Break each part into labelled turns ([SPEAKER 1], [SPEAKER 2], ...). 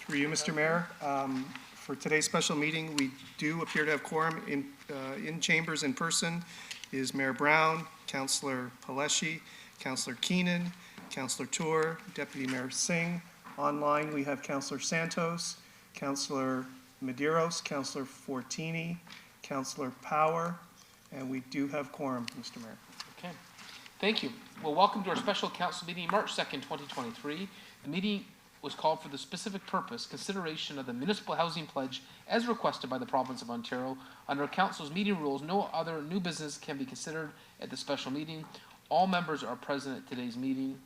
[SPEAKER 1] Through you, Mr. Mayor. For today's special meeting, we do appear to have quorum in chambers in person is Mayor Brown, Councillor Paleshi, Councillor Keenan, Councillor Tour, Deputy Mayor Singh. Online, we have Councillor Santos, Councillor Medeiros, Councillor Fortini, Councillor Power, and we do have quorum, Mr. Mayor.
[SPEAKER 2] Okay, thank you. Well, welcome to our special council meeting, March 2nd, 2023. The meeting was called for the specific purpose, consideration of the municipal housing pledge as requested by the province of Ontario. Under council's meeting rules, no other new business can be considered at the special meeting. All members are present at today's meeting,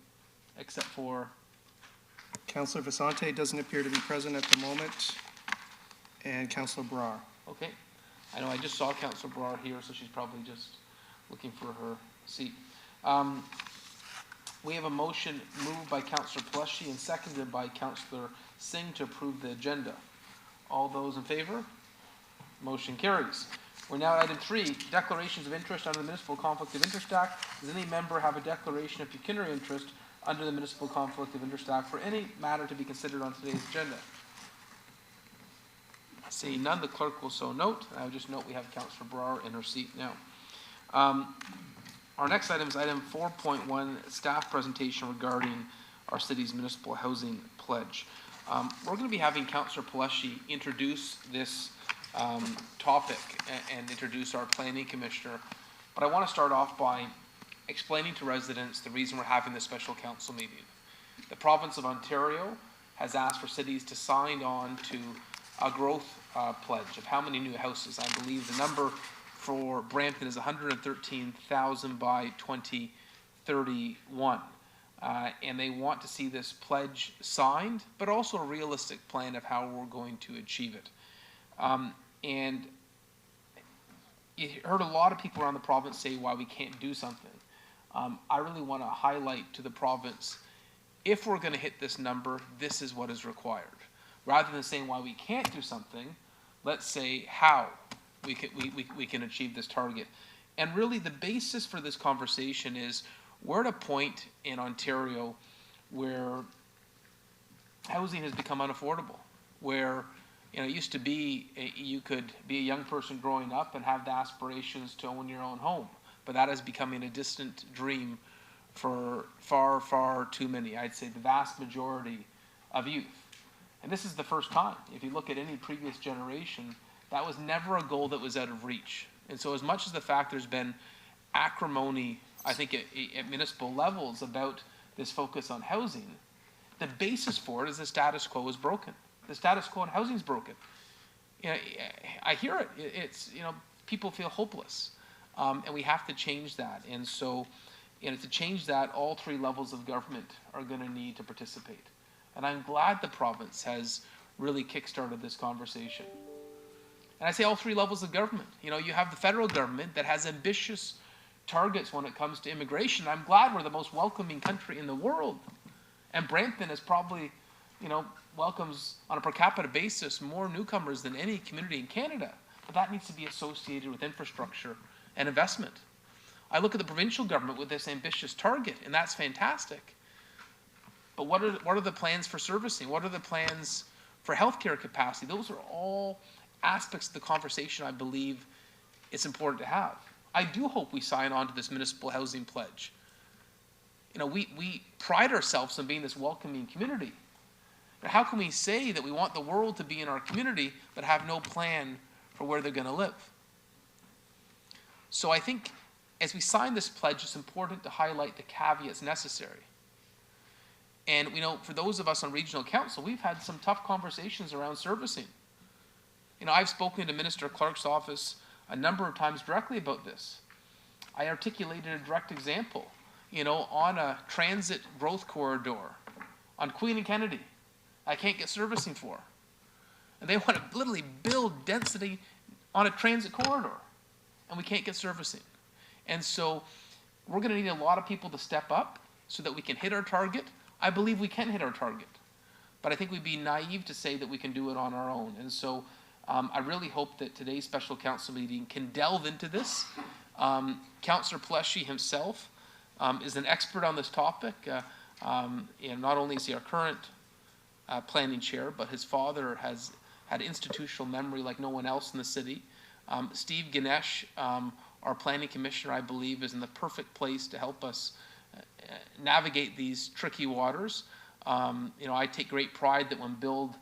[SPEAKER 2] except for
[SPEAKER 1] Councillor Vicente doesn't appear to be present at the moment, and Councillor Brar.
[SPEAKER 2] Okay, I know I just saw Councillor Brar here, so she's probably just looking for her seat. We have a motion moved by Councillor Paleshi and seconded by Councillor Singh to approve the agenda. All those in favor? Motion carries. We're now at item 3, declarations of interest under the Municipal Conflict of Interest Act. Does any member have a declaration of pecuniary interest under the Municipal Conflict of Interest Act for any matter to be considered on today's agenda? Seeing none, the clerk will so note. I would just note we have Councillor Brar in her seat now. Our next item is item 4.1, staff presentation regarding our city's municipal housing pledge. We're going to be having Councillor Paleshi introduce this topic and introduce our planning commissioner. But I want to start off by explaining to residents the reason we're having this special council meeting. The province of Ontario has asked for cities to sign on to a growth pledge of how many new houses. I believe the number for Brampton is 113,000 by 2031. And they want to see this pledge signed, but also a realistic plan of how we're going to achieve it. And you heard a lot of people around the province say why we can't do something. I really want to highlight to the province, if we're going to hit this number, this is what is required. Rather than saying why we can't do something, let's say how we can achieve this target. And really the basis for this conversation is we're at a point in Ontario where housing has become unaffordable, where it used to be you could be a young person growing up and have the aspirations to own your own home, but that is becoming a distant dream for far, far too many. I'd say the vast majority of youth. And this is the first time. If you look at any previous generation, that was never a goal that was out of reach. And so as much as the fact there's been acrimony, I think at municipal levels about this focus on housing, the basis for it is the status quo is broken. The status quo in housing is broken. I hear it. It's, people feel hopeless. And we have to change that. And so, to change that, all 3 levels of government are going to need to participate. And I'm glad the province has really kickstarted this conversation. And I say all 3 levels of government. You have the federal government that has ambitious targets when it comes to immigration. I'm glad we're the most welcoming country in the world. And Brampton is probably, welcomes on a per capita basis more newcomers than any community in Canada. But that needs to be associated with infrastructure and investment. I look at the provincial government with this ambitious target, and that's fantastic. But what are the plans for servicing? What are the plans for healthcare capacity? Those are all aspects of the conversation I believe it's important to have. I do hope we sign on to this municipal housing pledge. We pride ourselves on being this welcoming community. But how can we say that we want the world to be in our community but have no plan for where they're going to live? So I think as we sign this pledge, it's important to highlight the caveats necessary. And for those of us on regional council, we've had some tough conversations around servicing. I've spoken to Minister Clark's office a number of times directly about this. I articulated a direct example, on a transit growth corridor on Queen and Kennedy. I can't get servicing for. And they want to literally build density on a transit corridor, and we can't get servicing. And so we're going to need a lot of people to step up so that we can hit our target. I believe we can hit our target, but I think we'd be naive to say that we can do it on our own. And so I really hope that today's special council meeting can delve into this. Councillor Paleshi himself is an expert on this topic. Not only is he our current planning chair, but his father has had institutional memory like no one else in the city. Steve Ganesh, our planning commissioner, I believe, is in the perfect place to help us navigate these tricky waters. I take great pride that when Bill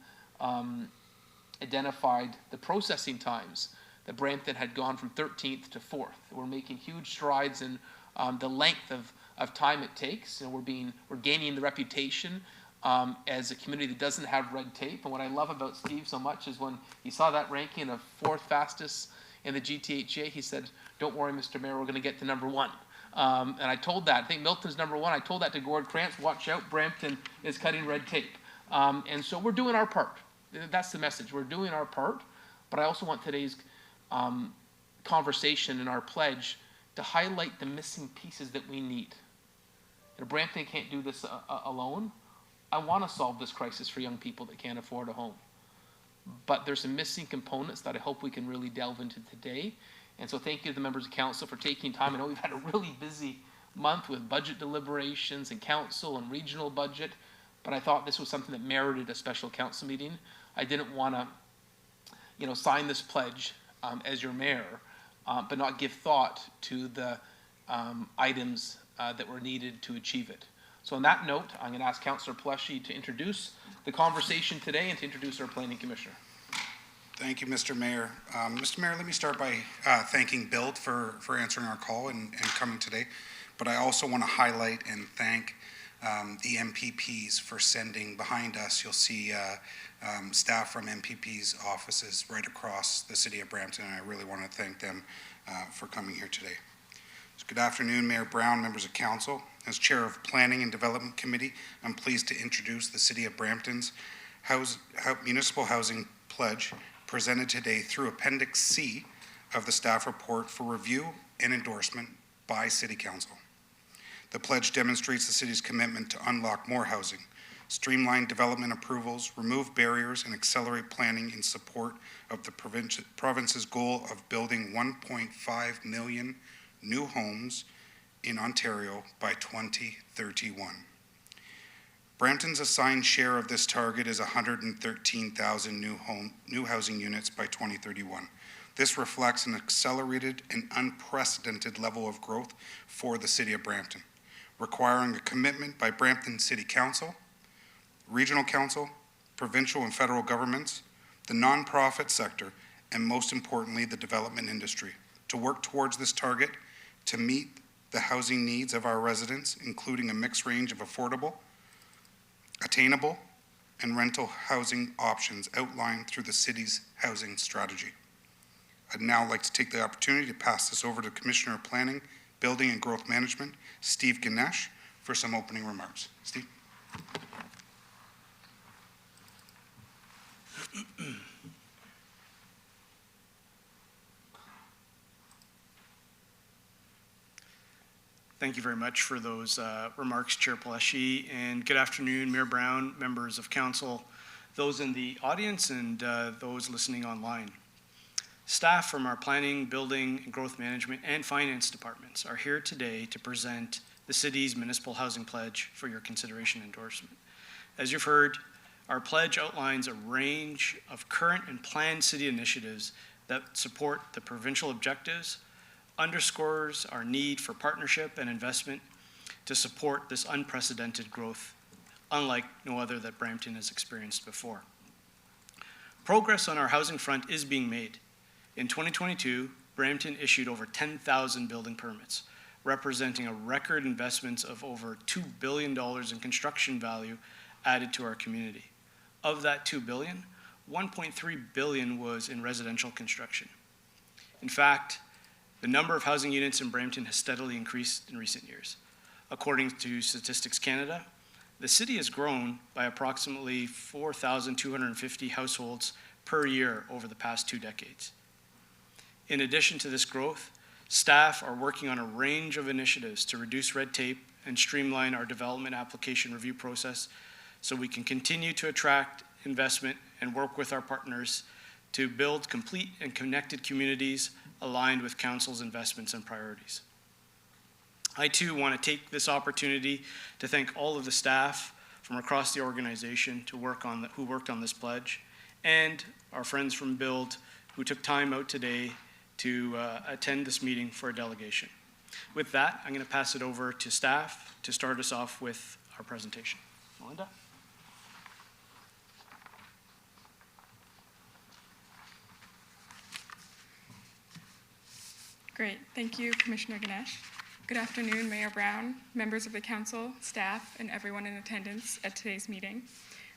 [SPEAKER 2] identified the processing times, that Brampton had gone from 13th to 4th. We're making huge strides in the length of time it takes. We're gaining the reputation as a community that doesn't have red tape. And what I love about Steve so much is when he saw that ranking of 4th fastest in the GTHA, he said, "Don't worry, Mr. Mayor, we're going to get to number 1." And I told that. I think Milton's number 1. I told that to Gord Krantz. Watch out, Brampton is cutting red tape. And so we're doing our part. That's the message. We're doing our part. But I also want today's conversation and our pledge to highlight the missing pieces that we need. Brampton can't do this alone. I want to solve this crisis for young people that can't afford a home. But there's some missing components that I hope we can really delve into today. And so thank you to the members of council for taking time. I know we've had a really busy month with budget deliberations and council and regional budget, but I thought this was something that merited a special council meeting. I didn't want to, sign this pledge as your mayor, but not give thought to the items that were needed to achieve it. So on that note, I'm going to ask Councillor Peleshy to introduce the conversation today and to introduce our planning commissioner.
[SPEAKER 3] Thank you, Mr. Mayor. Mr. Mayor, let me start by thanking Bill for answering our call and coming today. But I also want to highlight and thank the MPPs for sending behind us. You'll see staff from MPP's offices right across the city of Brampton, and I really want to thank them for coming here today. So good afternoon, Mayor Brown, members of council. As chair of Planning and Development Committee, I'm pleased to introduce the city of Brampton's municipal housing pledge presented today through Appendix C of the staff report for review and endorsement by City Council. The pledge demonstrates the city's commitment to unlock more housing, streamline development approvals, remove barriers, and accelerate planning in support of the province's goal of building 1.5 million new homes in Ontario by 2031. Brampton's assigned share of this target is 113,000 new housing units by 2031. This reflects an accelerated and unprecedented level of growth for the city of Brampton, requiring a commitment by Brampton City Council, Regional Council, provincial and federal governments, the nonprofit sector, and most importantly, the development industry, to work towards this target to meet the housing needs of our residents, including a mixed range of affordable, attainable, and rental housing options outlined through the city's housing strategy. I'd now like to take the opportunity to pass this over to Commissioner of Planning, Building and Growth Management, Steve Ganesh, for some opening remarks. Steve.
[SPEAKER 4] Thank you very much for those remarks, Chair Peleshy, and good afternoon, Mayor Brown, members of council, those in the audience, and those listening online. Staff from our planning, building, and growth management and finance departments are here today to present the city's municipal housing pledge for your consideration and endorsement. As you've heard, our pledge outlines a range of current and planned city initiatives that support the provincial objectives, underscores our need for partnership and investment to support this unprecedented growth, unlike no other that Brampton has experienced before. Progress on our housing front is being made. In 2022, Brampton issued over 10,000 building permits, representing a record investments of over $2 billion in construction value added to our community. Of that $2 billion, $1.3 billion was in residential construction. In fact, the number of housing units in Brampton has steadily increased in recent years. According to Statistics Canada, the city has grown by approximately 4,250 households per year over the past 2 decades. In addition to this growth, staff are working on a range of initiatives to reduce red tape and streamline our development application review process so we can continue to attract investment and work with our partners to build complete and connected communities aligned with council's investments and priorities. I too want to take this opportunity to thank all of the staff from across the organization who worked on this pledge, and our friends from Build who took time out today to attend this meeting for a delegation. With that, I'm going to pass it over to staff to start us off with our presentation. Melinda?
[SPEAKER 5] Great. Thank you, Commissioner Ganesh. Good afternoon, Mayor Brown, members of the council, staff, and everyone in attendance at today's meeting.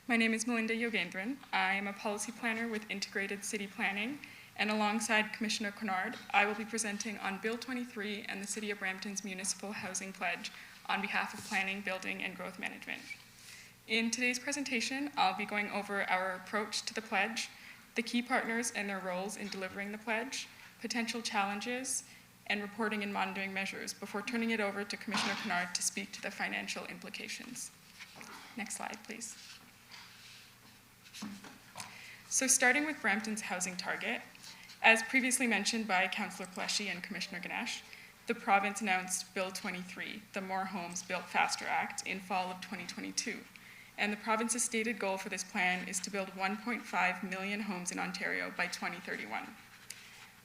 [SPEAKER 5] My name is Melinda Yogendran. I am a policy planner with Integrated City Planning, and alongside Commissioner Kennard, I will be presenting on Bill 23 and the City of Brampton's Municipal Housing Pledge on behalf of Planning, Building, and Growth Management. In today's presentation, I'll be going over our approach to the pledge, the key partners and their roles in delivering the pledge, potential challenges, and reporting and monitoring measures before turning it over to Commissioner Kennard to speak to the financial implications. Next slide, please. So starting with Brampton's housing target, as previously mentioned by Councillor Pleshy and Commissioner Ganesh, the province announced Bill 23, the More Homes Built Faster Act, in fall of 2022. And the province's stated goal for this plan is to build 1.5 million homes in Ontario by 2031.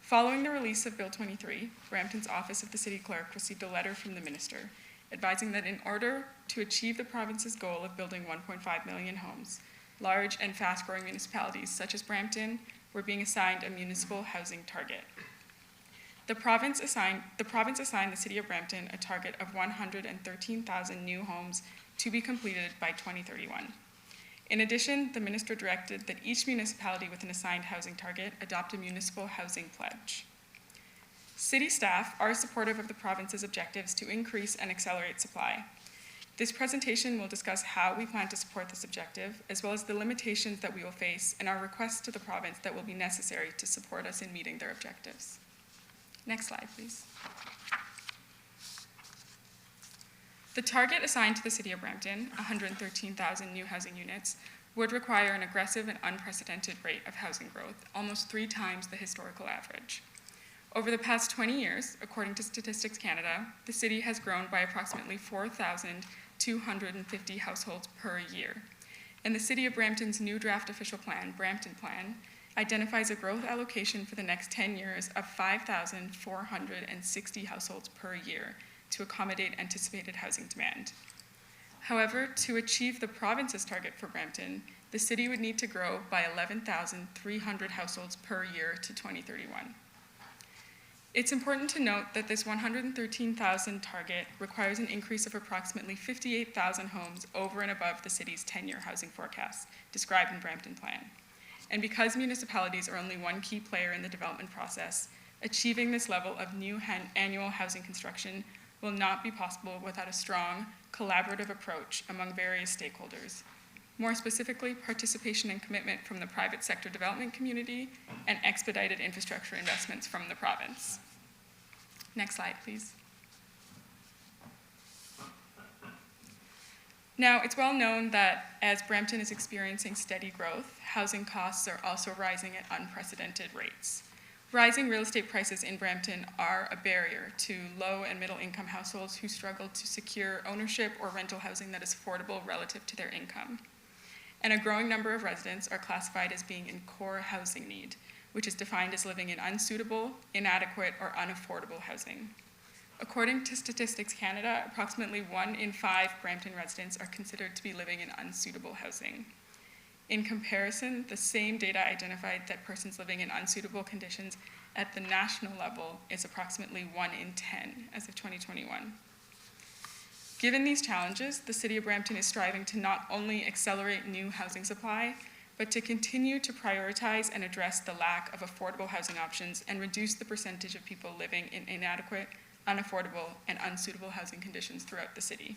[SPEAKER 5] Following the release of Bill 23, Brampton's Office of the City Clerk received a letter from the Minister advising that in order to achieve the province's goal of building 1.5 million homes, large and fast-growing municipalities such as Brampton were being assigned a municipal housing target. The province assigned the City of Brampton a target of 113,000 new homes to be completed by 2031. In addition, the minister directed that each municipality with an assigned housing target adopt a municipal housing pledge. City staff are supportive of the province's objectives to increase and accelerate supply. This presentation will discuss how we plan to support this objective, as well as the limitations that we will face and our requests to the province that will be necessary to support us in meeting their objectives. Next slide, please. The target assigned to the City of Brampton, 113,000 new housing units, would require an aggressive and unprecedented rate of housing growth, almost 3 times the historical average. Over the past 20 years, according to Statistics Canada, the city has grown by approximately 4,250 households per year. And the City of Brampton's new draft official plan, Brampton Plan, identifies a growth allocation for the next 10 years of 5,460 households per year, to accommodate anticipated housing demand. However, to achieve the province's target for Brampton, the city would need to grow by 11,300 households per year to 2031. It's important to note that this 113,000 target requires an increase of approximately 58,000 homes over and above the city's 10-year housing forecast described in Brampton Plan. And because municipalities are only one key player in the development process, achieving this level of new annual housing construction will not be possible without a strong, collaborative approach among various stakeholders. More specifically, participation and commitment from the private sector development community and expedited infrastructure investments from the province. Next slide, please. Now, it's well known that as Brampton is experiencing steady growth, housing costs are also rising at unprecedented rates. Rising real estate prices in Brampton are a barrier to low and middle income households who struggle to secure ownership or rental housing that is affordable relative to their income. And a growing number of residents are classified as being in core housing need, which is defined as living in unsuitable, inadequate, or unaffordable housing. According to Statistics Canada, approximately 1 in 5 Brampton residents are considered to be living in unsuitable housing. In comparison, the same data identified that persons living in unsuitable conditions at the national level is approximately 1 in 10 as of 2021. Given these challenges, the City of Brampton is striving to not only accelerate new housing supply, but to continue to prioritize and address the lack of affordable housing options and reduce the percentage of people living in inadequate, unaffordable, and unsuitable housing conditions throughout the city.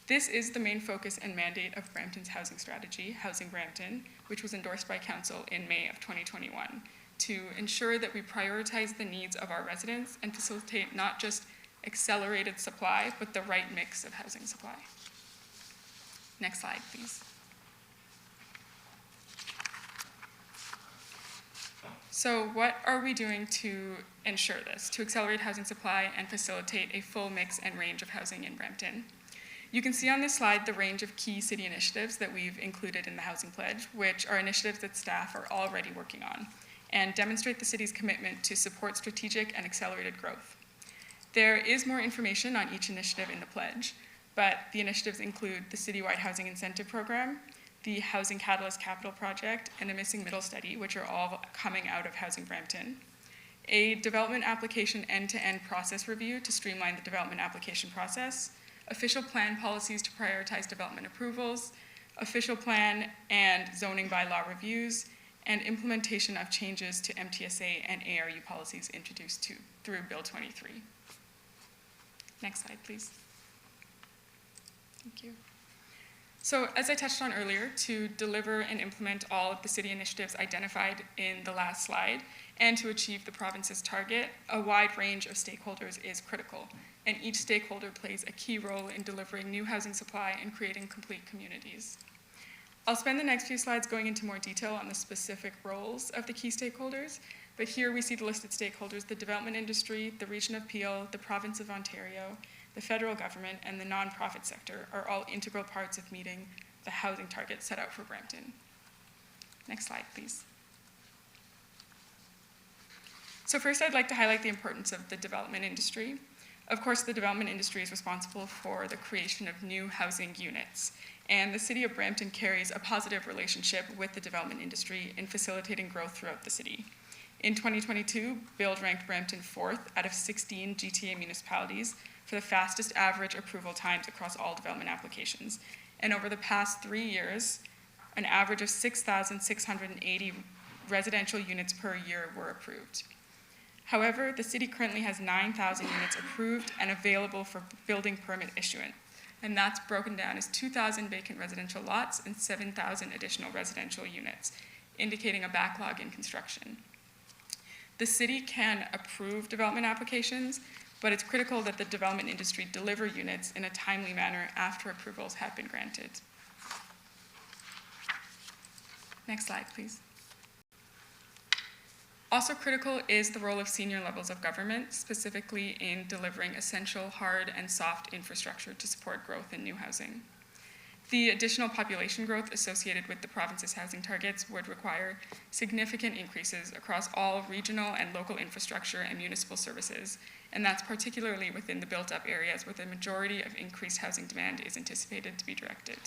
[SPEAKER 5] This is the main focus and mandate of Brampton's housing strategy, Housing Brampton, which was endorsed by Council in May of 2021, to ensure that we prioritize the needs of our residents and facilitate not just accelerated supply, but the right mix of housing supply. Next slide, please. So what are we doing to ensure this, to accelerate housing supply and facilitate a full mix and range of housing in Brampton? You can see on this slide the range of key city initiatives that we've included in the Housing Pledge, which are initiatives that staff are already working on and demonstrate the city's commitment to support strategic and accelerated growth. There is more information on each initiative in the pledge, but the initiatives include the Citywide Housing Incentive Program, the Housing Catalyst Capital Project, and a Missing Middle Study, which are all coming out of Housing Brampton. A development application end-to-end process review to streamline the development application process, official plan policies to prioritize development approvals, official plan and zoning bylaw reviews, and implementation of changes to MTSA and ARU policies introduced through Bill 23. Next slide, please. Thank you. So as I touched on earlier, to deliver and implement all of the city initiatives identified in the last slide, and to achieve the province's target, a wide range of stakeholders is critical, and each stakeholder plays a key role in delivering new housing supply and creating complete communities. I'll spend the next few slides going into more detail on the specific roles of the key stakeholders, but here we see the listed stakeholders: the development industry, the region of Peel, the province of Ontario, the federal government, and the nonprofit sector are all integral parts of meeting the housing targets set out for Brampton. Next slide, please. So first, I'd like to highlight the importance of the development industry. Of course, the development industry is responsible for the creation of new housing units, and the City of Brampton carries a positive relationship with the development industry in facilitating growth throughout the city. In 2022, Build ranked Brampton 4th out of 16 GTA municipalities for the fastest average approval times across all development applications. And over the past 3 years, an average of 6,680 residential units per year were approved. However, the city currently has 9,000 units approved and available for building permit issuance, and that's broken down as 2,000 vacant residential lots and 7,000 additional residential units, indicating a backlog in construction. The city can approve development applications, but it's critical that the development industry deliver units in a timely manner after approvals have been granted. Next slide, please. Also critical is the role of senior levels of government, specifically in delivering essential hard and soft infrastructure to support growth in new housing. The additional population growth associated with the province's housing targets would require significant increases across all regional and local infrastructure and municipal services, and that's particularly within the built-up areas where the majority of increased housing demand is anticipated to be directed.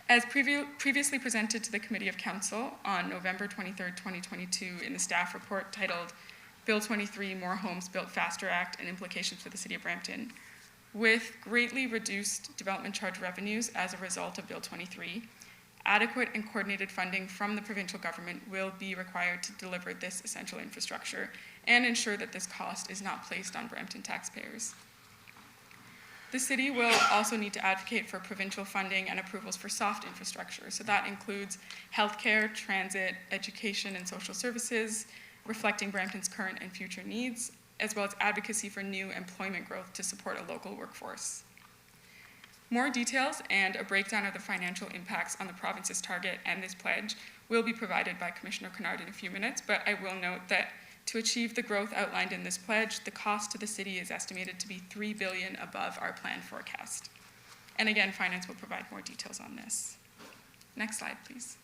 [SPEAKER 5] As previously presented to the Committee of Council on November 23, 2022 in the staff report titled Bill 23, More Homes Built Faster Act and Implications for the City of Brampton, with greatly reduced development charge revenues as a result of Bill 23, adequate and coordinated funding from the provincial government will be required to deliver this essential infrastructure and ensure that this cost is not placed on Brampton taxpayers. The city will also need to advocate for provincial funding and approvals for soft infrastructure. So that includes healthcare, transit, education, and social services, reflecting Brampton's current and future needs, as well as advocacy for new employment growth to support a local workforce. More details and a breakdown of the financial impacts on the province's target and this pledge will be provided by Commissioner Kennard in a few minutes, but I will note that to achieve the growth outlined in this pledge, the cost to the city is estimated to be $3 billion above our planned forecast. And again, Finance will provide more details on this. Next slide, please.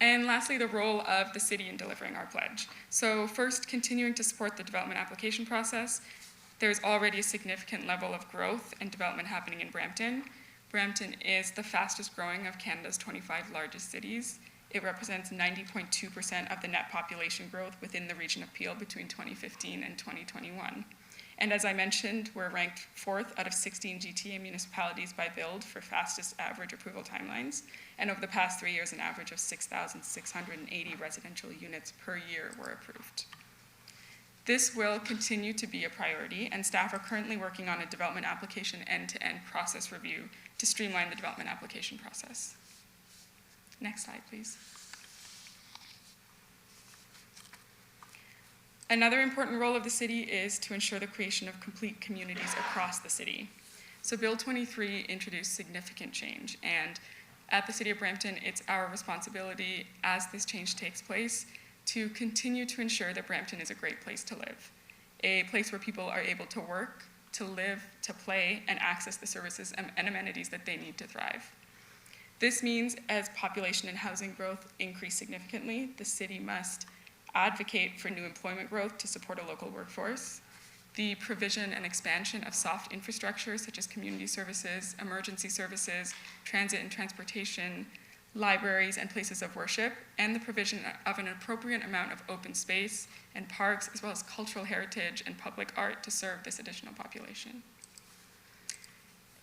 [SPEAKER 5] And lastly, the role of the city in delivering our pledge. So first, continuing to support the development application process. There's already a significant level of growth and development happening in Brampton. Brampton is the fastest growing of Canada's 25 largest cities. It represents 90.2% of the net population growth within the region of Peel between 2015 and 2021. And as I mentioned, we're ranked 4th out of 16 GTA municipalities by Build for fastest average approval timelines. And over the past 3 years, an average of 6,680 residential units per year were approved. This will continue to be a priority, and staff are currently working on a development application end-to-end process review to streamline the development application process. Next slide, please. Another important role of the city is to ensure the creation of complete communities across the city. So Bill 23 introduced significant change, and at the City of Brampton, it's our responsibility as this change takes place to continue to ensure that Brampton is a great place to live, a place where people are able to work, to live, to play, and access the services and amenities that they need to thrive. This means as population and housing growth increase significantly, the city must advocate for new employment growth to support a local workforce, the provision and expansion of soft infrastructure such as community services, emergency services, transit and transportation, libraries and places of worship, and the provision of an appropriate amount of open space and parks, as well as cultural heritage and public art to serve this additional population.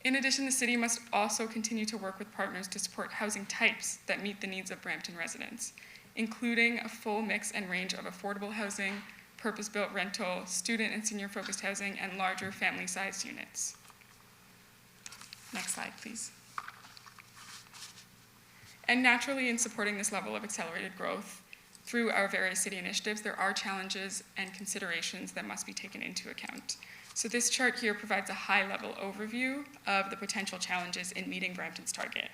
[SPEAKER 5] In addition, the city must also continue to work with partners to support housing types that meet the needs of Brampton residents, including a full mix and range of affordable housing, purpose-built rental, student and senior-focused housing, and larger family-sized units. Next slide, please. And naturally, in supporting this level of accelerated growth through our various city initiatives, there are challenges and considerations that must be taken into account. So this chart here provides a high-level overview of the potential challenges in meeting Brampton's target.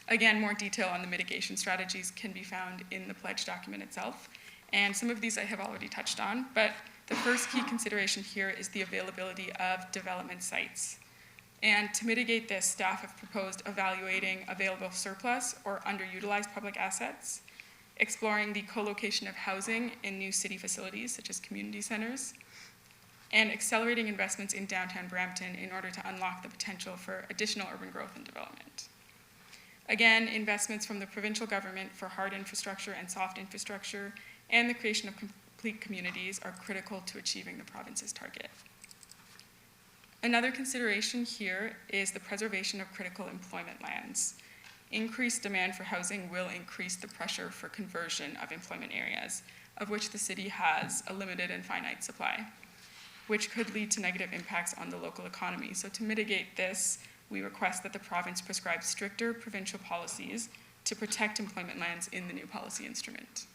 [SPEAKER 5] Again, more detail on the mitigation strategies can be found in the pledge document itself, and some of these I have already touched on, but the first key consideration here is the availability of development sites. And to mitigate this, staff have proposed evaluating available surplus or underutilized public assets, exploring the co-location of housing in new city facilities such as community centers, and accelerating investments in downtown Brampton in order to unlock the potential for additional urban growth and development. Again, investments from the provincial government for hard infrastructure and soft infrastructure and the creation of complete communities are critical to achieving the province's target. Another consideration here is the preservation of critical employment lands. Increased demand for housing will increase the pressure for conversion of employment areas, of which the city has a limited and finite supply, which could lead to negative impacts on the local economy. So to mitigate this, we request that the province prescribe stricter provincial policies to protect employment lands in the new policy instrument.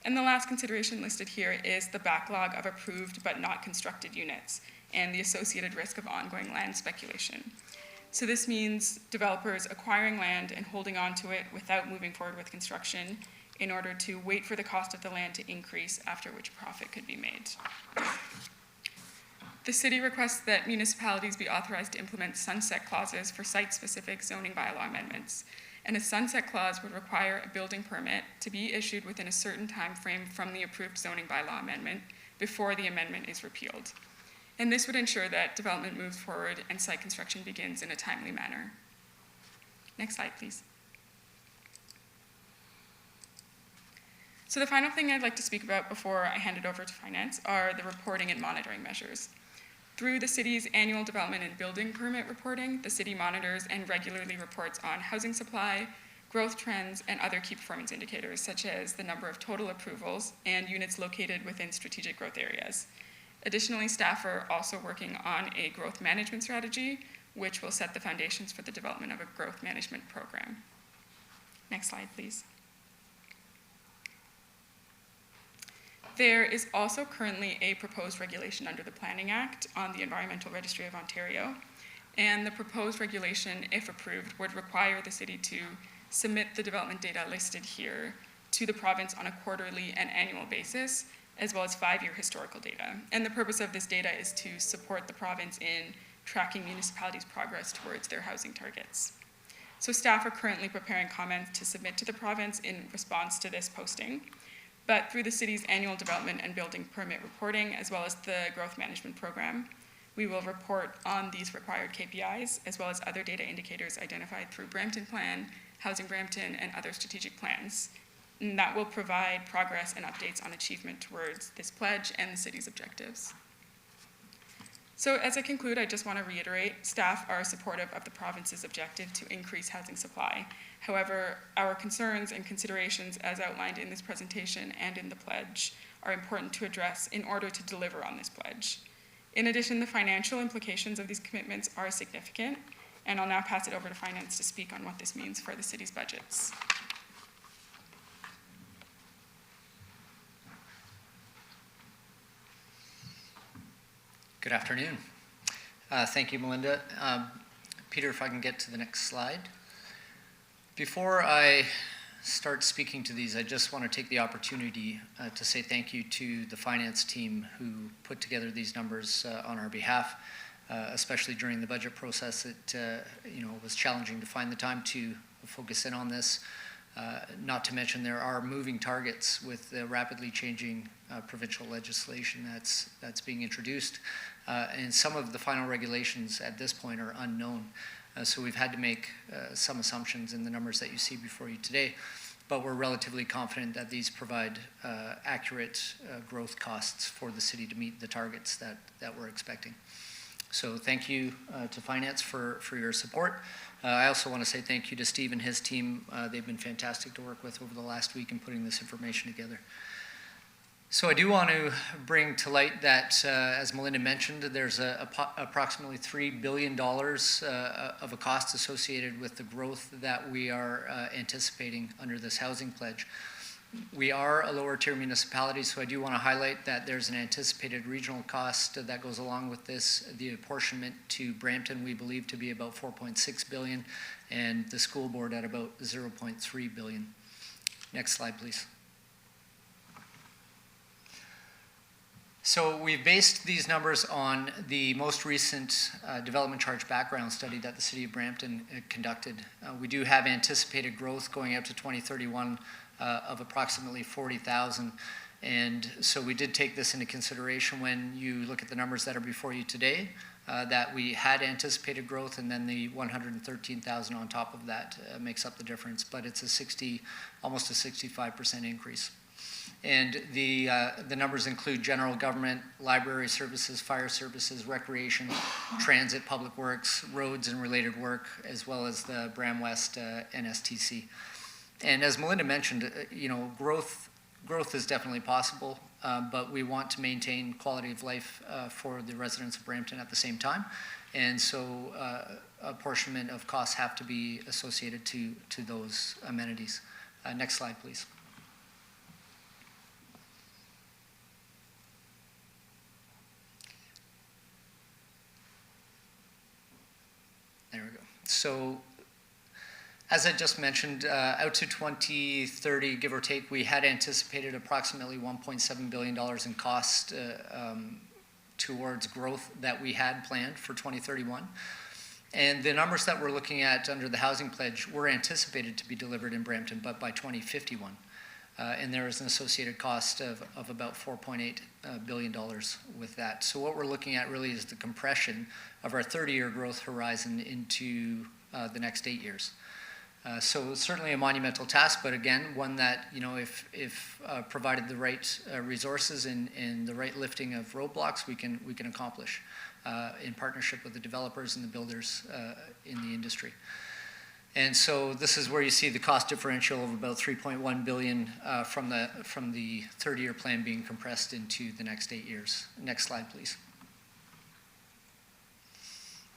[SPEAKER 5] And the last consideration listed here is the backlog of approved but not constructed units and the associated risk of ongoing land speculation. So this means developers acquiring land and holding on to it without moving forward with construction in order to wait for the cost of the land to increase, after which profit could be made. The city requests that municipalities be authorized to implement sunset clauses for site-specific zoning bylaw amendments. And a sunset clause would require a building permit to be issued within a certain time frame from the approved zoning bylaw amendment before the amendment is repealed. And this would ensure that development moves forward and site construction begins in a timely manner. Next slide, please. So the final thing I'd like to speak about before I hand it over to finance are the reporting and monitoring measures. Through the city's annual development and building permit reporting, the city monitors and regularly reports on housing supply, growth trends, and other key performance indicators, such as the number of total approvals and units located within strategic growth areas. Additionally, staff are also working on a growth management strategy, which will set the foundations for the development of a growth management program. Next slide, please. There is also currently a proposed regulation under the Planning Act on the Environmental Registry of Ontario, and the proposed regulation, if approved, would require the city to submit the development data listed here to the province on a quarterly and annual basis, as well as 5-year historical data. And the purpose of this data is to support the province in tracking municipalities' progress towards their housing targets. So staff are currently preparing comments to submit to the province in response to this posting. But through the city's annual development and building permit reporting, as well as the growth management program, we will report on these required KPIs, as well as other data indicators identified through Brampton Plan, Housing Brampton, and other strategic plans. And that will provide progress and updates on achievement towards this pledge and the city's objectives. So as I conclude, I just want to reiterate, staff are supportive of the province's objective to increase housing supply. However, our concerns and considerations as outlined in this presentation and in the pledge are important to address in order to deliver on this pledge. In addition, the financial implications of these commitments are significant, and I'll now pass it over to finance to speak on what this means for the city's budgets.
[SPEAKER 6] Good afternoon. Thank you, Melinda. Peter, if I can get to the next slide. Before I start speaking to these, I just want to take the opportunity to say thank you to the finance team who put together these numbers on our behalf, especially during the budget process. It was challenging to find the time to focus in on this. Not to mention there are moving targets with the rapidly changing provincial legislation that's being introduced, and some of the final regulations at this point are unknown. So we've had to make some assumptions in the numbers that you see before you today, but we're relatively confident that these provide accurate growth costs for the city to meet the targets that we're expecting. So thank you to Finance for your support. I also want to say thank you to Steve and his team. They've been fantastic to work with over the last week in putting this information together. So I do want to bring to light that, as Melinda mentioned, there's approximately $3 billion of a cost associated with the growth that we are anticipating under this housing pledge. We are a lower tier municipality, so I do want to highlight that there's an anticipated regional cost that goes along with this. The apportionment to Brampton we believe to be about $4.6 billion, and the school board at about $0.3 billion. Next slide, please. So we've based these numbers on the most recent development charge background study that the City of Brampton conducted. We do have anticipated growth going up to 2031 of approximately 40,000. And so we did take this into consideration when you look at the numbers that are before you today, that we had anticipated growth, and then the 113,000 on top of that makes up the difference. But it's almost a 65% increase. And the numbers include general government, library services, fire services, recreation, transit, public works, roads and related work, as well as the Bram-West NSTC. And as Melinda mentioned, growth is definitely possible, but we want to maintain quality of life for the residents of Brampton at the same time. And so apportionment of costs have to be associated to those amenities. Next slide, please. There we go. So, as I just mentioned, out to 2030, give or take, we had anticipated approximately $1.7 billion in cost towards growth that we had planned for 2031. And the numbers that we're looking at under the housing pledge were anticipated to be delivered in Brampton, but by 2051. And there is an associated cost of about $4.8 billion with that. So what we're looking at really is the compression of our 30-year growth horizon into the next 8 years. So certainly a monumental task, but again, one that, if provided the right resources and the right lifting of roadblocks, we can accomplish in partnership with the developers and the builders in the industry. And so this is where you see the cost differential of about $3.1 billion from the 30-year plan being compressed into the next 8 years. Next slide, please.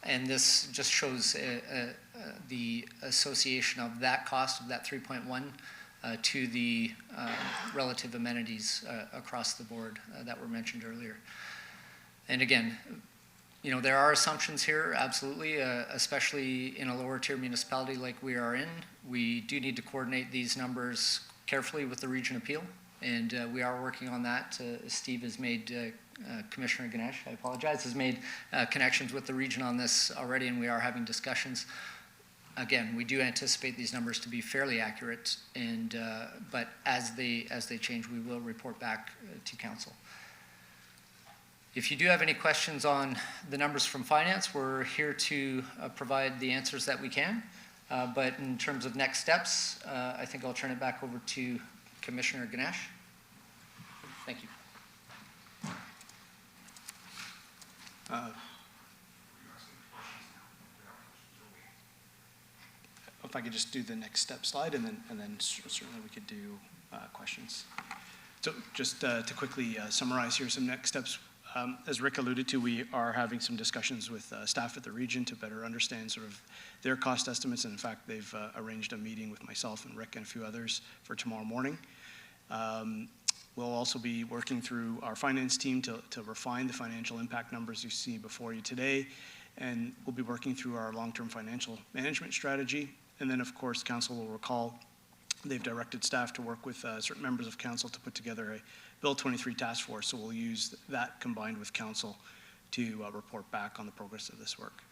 [SPEAKER 6] And this just shows the association of that cost of that 3.1 to the relative amenities across the board that were mentioned earlier. And again, there are assumptions here, absolutely, especially in a lower tier municipality like we are in. We do need to coordinate these numbers carefully with the region appeal, and we are working on that. Steve has made, Commissioner Ganesh, I apologize, has made connections with the region on this already, and we are having discussions. Again, we do anticipate these numbers to be fairly accurate, and but as they change, we will report back to council. If you do have any questions on the numbers from finance, we're here to provide the answers that we can. But in terms of next steps, I think I'll turn it back over to Commissioner Ganesh. Thank you.
[SPEAKER 4] If I could just do the next step slide, and then certainly we could do questions. So just to quickly summarize here some next steps. As Rick alluded to, we are having some discussions with staff at the region to better understand sort of their cost estimates. And in fact, they've arranged a meeting with myself and Rick and a few others for tomorrow morning. We'll also be working through our finance team to refine the financial impact numbers you see before you today. And we'll be working through our long-term financial management strategy. And then, of course, council will recall they've directed staff to work with certain members of council to put together a Bill 23 task force. So we'll use that combined with council to report back on the progress of this work.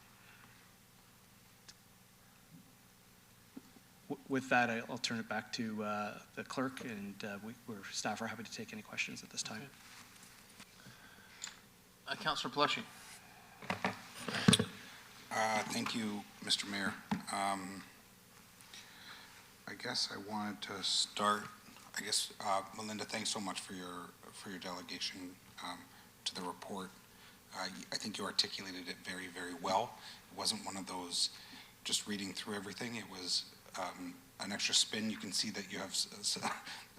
[SPEAKER 4] With that, I'll turn it back to the clerk, and staff are happy to take any questions at this time.
[SPEAKER 2] Councillor Pelletier.
[SPEAKER 3] Thank you, Mr. Mayor. I guess I wanted to start, Melinda, thanks so much for your delegation to the report. I think you articulated it very, very well. It wasn't one of those just reading through everything. It was an extra spin. You can see that you have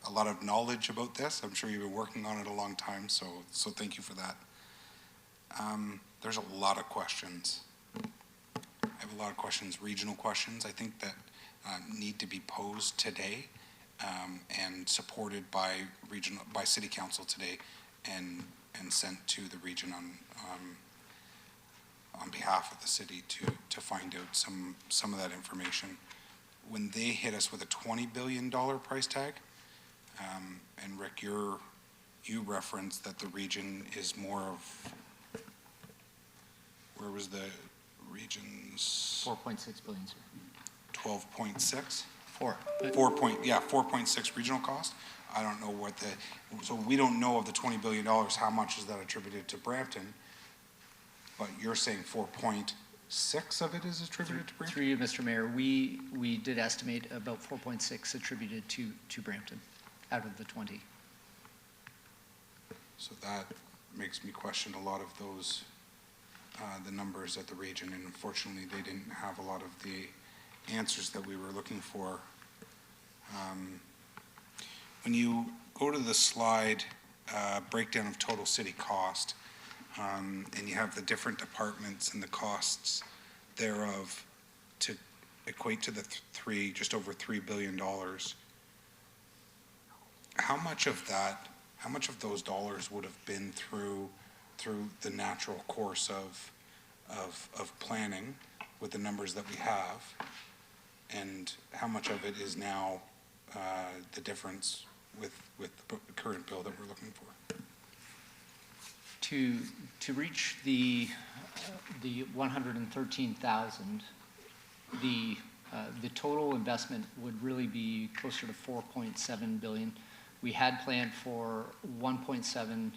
[SPEAKER 3] a lot of knowledge about this. I'm sure you've been working on it a long time, so thank you for that. There's a lot of questions. I have a lot of questions, regional questions, I think, that need to be posed today and supported by city council today and sent to the region on behalf of the city to find out some of that information. When they hit us with a $20 billion price tag, and Rick, you referenced that the region is more of, where was the region's?
[SPEAKER 6] 4.6 billion, sir.
[SPEAKER 3] 12.6?
[SPEAKER 6] 4.
[SPEAKER 3] 4.6 regional cost. I don't know so we don't know of the $20 billion, how much is that attributed to Brampton? But you're saying 4.6 of it is attributed to Brampton?
[SPEAKER 6] Through you, Mr. Mayor, we did estimate about 4.6 attributed to Brampton out of the 20.
[SPEAKER 3] So that makes me question a lot of those, the numbers at the region, and unfortunately they didn't have a lot of the answers that we were looking for. When you go to the slide, breakdown of total city cost, and you have the different departments and the costs thereof to equate to the just over $3 billion, how much of those dollars would have been through the natural course of planning with the numbers that we have, and how much of it is now the difference with the current bill that we're looking for?
[SPEAKER 6] To reach the 113,000, the total investment would really be closer to 4.7 billion. We had planned for 1.7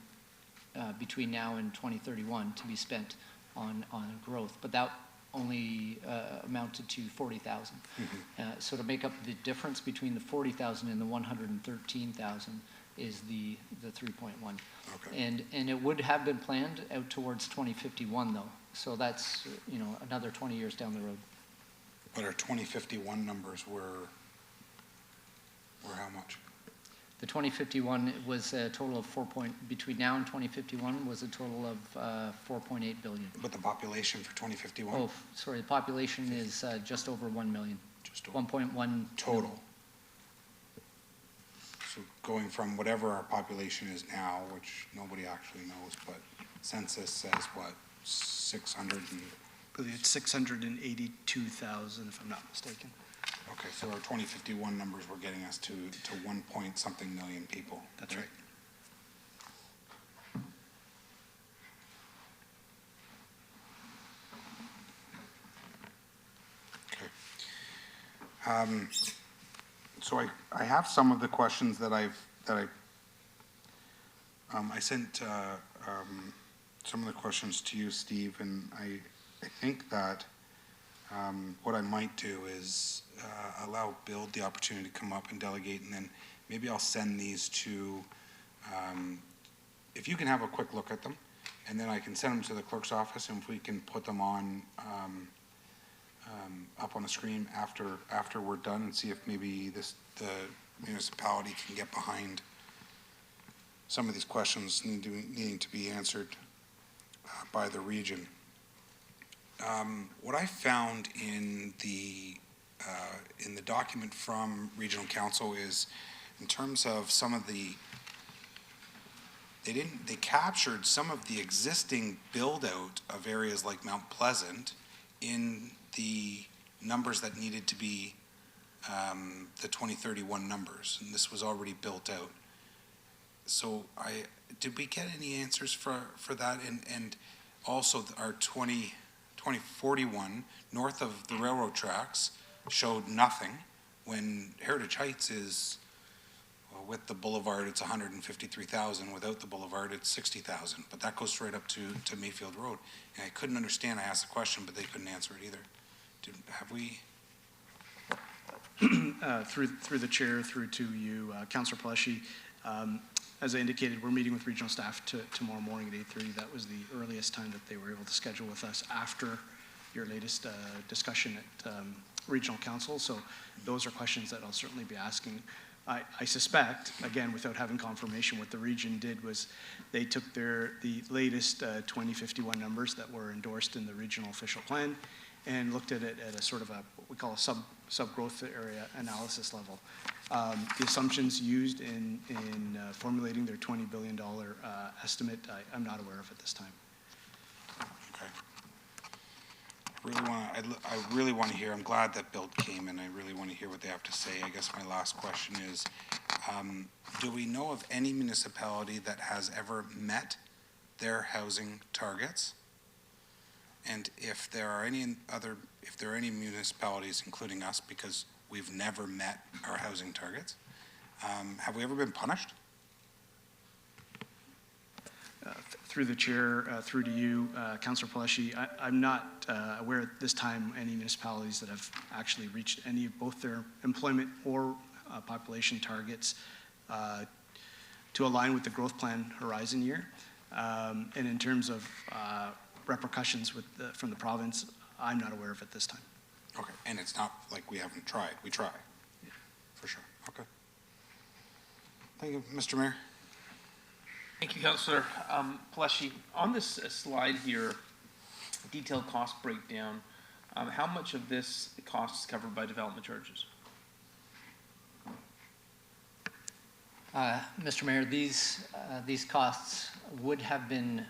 [SPEAKER 6] between now and 2031 to be spent on growth, but that only amounted to 40,000. So to make up the difference between the 40,000 and the 113,000 is the 3.1.
[SPEAKER 3] Okay.
[SPEAKER 6] And it would have been planned out towards 2051 though. So that's, another 20 years down the road.
[SPEAKER 3] But our 2051 numbers were how much?
[SPEAKER 6] The 2051 was a total of between now and 2051 was a total of 4.8 billion.
[SPEAKER 3] But the population for 2051?
[SPEAKER 6] Oh, sorry, the population is just over 1 million.
[SPEAKER 3] Just over.
[SPEAKER 6] 1.1
[SPEAKER 3] total. So going from whatever our population is now, which nobody actually knows, but census says what, 600 and...
[SPEAKER 4] I believe it's 682,000, if I'm not mistaken.
[SPEAKER 3] Okay, so our 2051 numbers were getting us to 1 point something million people.
[SPEAKER 4] That's right.
[SPEAKER 3] Okay. So I have some of the questions that I sent some of the questions to you, Steve, and I think that what I might do is allow Bill the opportunity to come up and delegate, and then maybe I'll send these to, if you can have a quick look at them, and then I can send them to the clerk's office, and if we can put them on up on the screen after we're done, and see if maybe the municipality can get behind some of these questions needing to be answered by the region. What I found in the document from Regional Council is, in terms of some of the, they captured some of the existing build out of areas like Mount Pleasant in the numbers that needed to be the 2031 numbers, and this was already built out. So did we get any answers for that? And also our 2041, north of the railroad tracks, showed nothing, when Heritage Heights is, well, with the boulevard, it's 153,000. Without the boulevard, it's 60,000. But that goes right up to Mayfield Road. And I couldn't understand. I asked the question, but they couldn't answer it either. Have we?
[SPEAKER 4] Through the chair, through to you, Councillor Pelletier, as I indicated, we're meeting with regional staff tomorrow morning at 8:30. That was the earliest time that they were able to schedule with us after your latest discussion at regional council. So those are questions that I'll certainly be asking. I suspect, again, without having confirmation, what the region did was they took the latest 2051 numbers that were endorsed in the regional official plan and looked at it at a sort of what we call a sub-growth area analysis level. The assumptions used in formulating their $20 billion estimate, I'm not aware of at this time.
[SPEAKER 3] Okay. I really want to hear, I'm glad that Build came, and I really want to hear what they have to say. I guess my last question is, do we know of any municipality that has ever met their housing targets? And if there are any municipalities, including us, because we've never met our housing targets, have we ever been punished?
[SPEAKER 4] Through the chair, through to you, Councillor Pelletier, I'm not aware at this time any municipalities that have actually reached any of both their employment or population targets to align with the growth plan horizon year. And in terms of repercussions from the province, I'm not aware of it this time.
[SPEAKER 3] Okay, and it's not like we haven't tried. We try, for sure. Okay. Thank you, Mr. Mayor.
[SPEAKER 2] Thank you, Councillor Pelletier. On this slide here, detailed cost breakdown, how much of this cost is covered by development charges?
[SPEAKER 6] Mr. Mayor, these costs would have been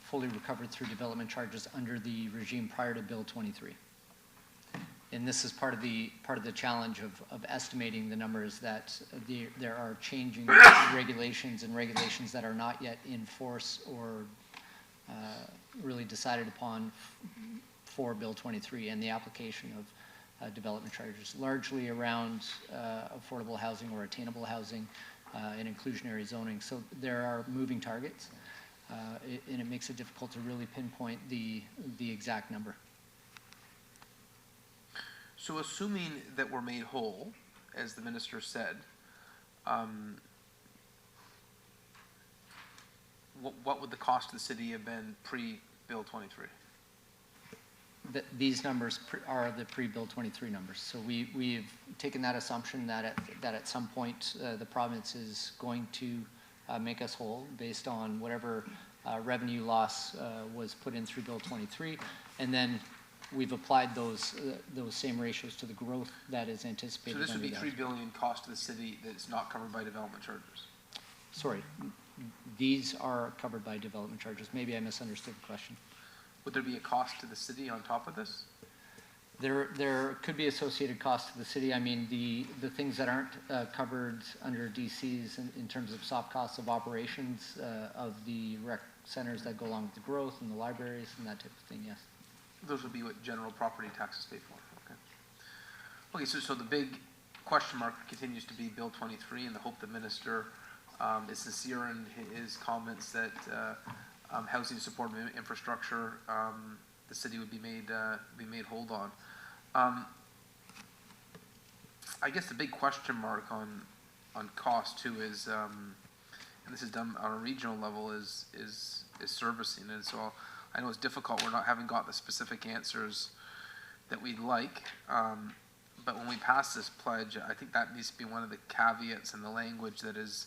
[SPEAKER 6] fully recovered through development charges under the regime prior to Bill 23. And this is part of the challenge of estimating the numbers, that there are changing regulations that are not yet in force or really decided upon for Bill 23 and the application of development charges, largely around affordable housing or attainable housing and inclusionary zoning. So there are moving targets, and it makes it difficult to really pinpoint the exact number.
[SPEAKER 2] So assuming that we're made whole, as the minister said, what would the cost to the city have been pre-Bill 23?
[SPEAKER 6] These numbers are the pre-Bill 23 numbers. So we've taken that assumption that at some point the province is going to make us whole based on whatever revenue loss was put in through Bill 23, and then we've applied those same ratios to the growth that is anticipated.
[SPEAKER 2] So this would be
[SPEAKER 6] that.
[SPEAKER 2] $3 billion cost to the city that's not covered by development charges?
[SPEAKER 6] Sorry, these are covered by development charges. Maybe I misunderstood the question.
[SPEAKER 2] Would there be a cost to the city on top of this?
[SPEAKER 6] There could be associated costs to the city. I mean, the things that aren't covered under DCs in terms of soft costs of operations of the rec centers that go along with the growth and the libraries and that type of thing, yes.
[SPEAKER 2] Those would be what general property taxes pay for, okay. Okay, so the big question mark continues to be Bill 23, and the hope the minister is sincere in his comments that housing support and infrastructure, the city would be made whole on. I guess the big question mark on cost too is, and this is done on a regional level, is servicing. And so I know it's difficult. Haven't got the specific answers that we'd like. But when we pass this pledge, I think that needs to be one of the caveats in the language that is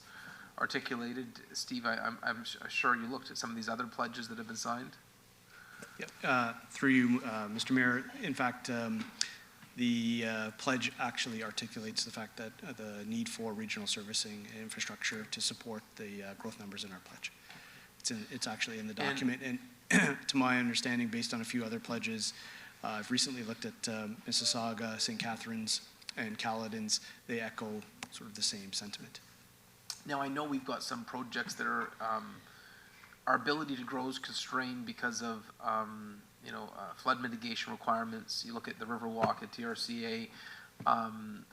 [SPEAKER 2] articulated. Steve, I'm sure you looked at some of these other pledges that have been signed.
[SPEAKER 4] Yep. Through you, Mr. Mayor, in fact, the pledge actually articulates the fact that the need for regional servicing infrastructure to support the growth numbers in our pledge. It's actually in the document, and to my understanding, based on a few other pledges, I've recently looked at Mississauga, St. Catharines, and Caledon's, they echo sort of the same sentiment.
[SPEAKER 2] Now, I know we've got some projects that are, our ability to grow is constrained because of, flood mitigation requirements. You look at the Riverwalk at TRCA, when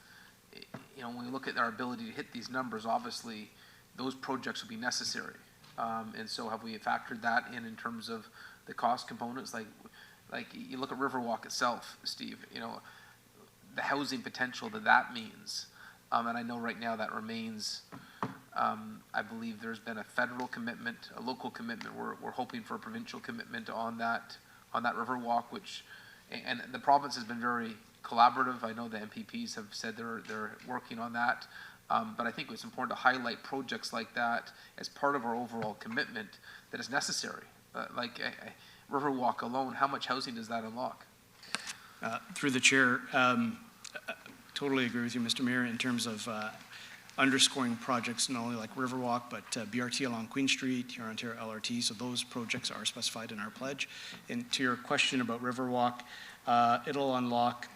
[SPEAKER 2] we look at our ability to hit these numbers, obviously, those projects will be necessary. And so have we factored that in terms of the cost components? Like you look at Riverwalk itself, Steve, the housing potential that means. And I know right now that remains, I believe there's been a federal commitment, a local commitment. We're hoping for a provincial commitment on that Riverwalk, and the province has been very collaborative. I know the MPPs have said they're working on that. But I think it's important to highlight projects like that as part of our overall commitment that is necessary. Riverwalk alone, how much housing does that unlock?
[SPEAKER 4] Through the chair, totally agree with you, Mr. Mayor, in terms of underscoring projects not only like Riverwalk, but BRT along Queen Street, your Ontario LRT, so those projects are specified in our pledge. And to your question about Riverwalk, it'll unlock,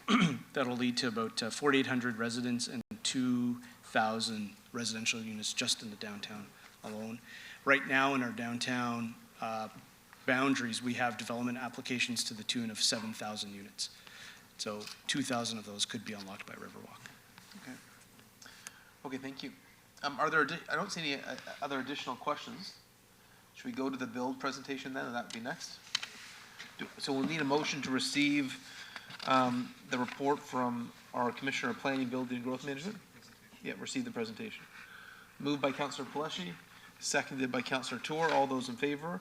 [SPEAKER 4] that'll lead to about 4,800 residents and 2,000 residential units just in the downtown alone. Right now in our downtown boundaries, we have development applications to the tune of 7,000 units. So 2,000 of those could be unlocked by Riverwalk.
[SPEAKER 2] Okay, thank you. I don't see any other additional questions. Should we go to the build presentation then, and that would be next? So we'll need a motion to receive the report from our Commissioner of Planning, Building and Growth Management. Yeah, receive the presentation. Moved by Councillor Palleschi, seconded by Councillor Tour. All those in favor?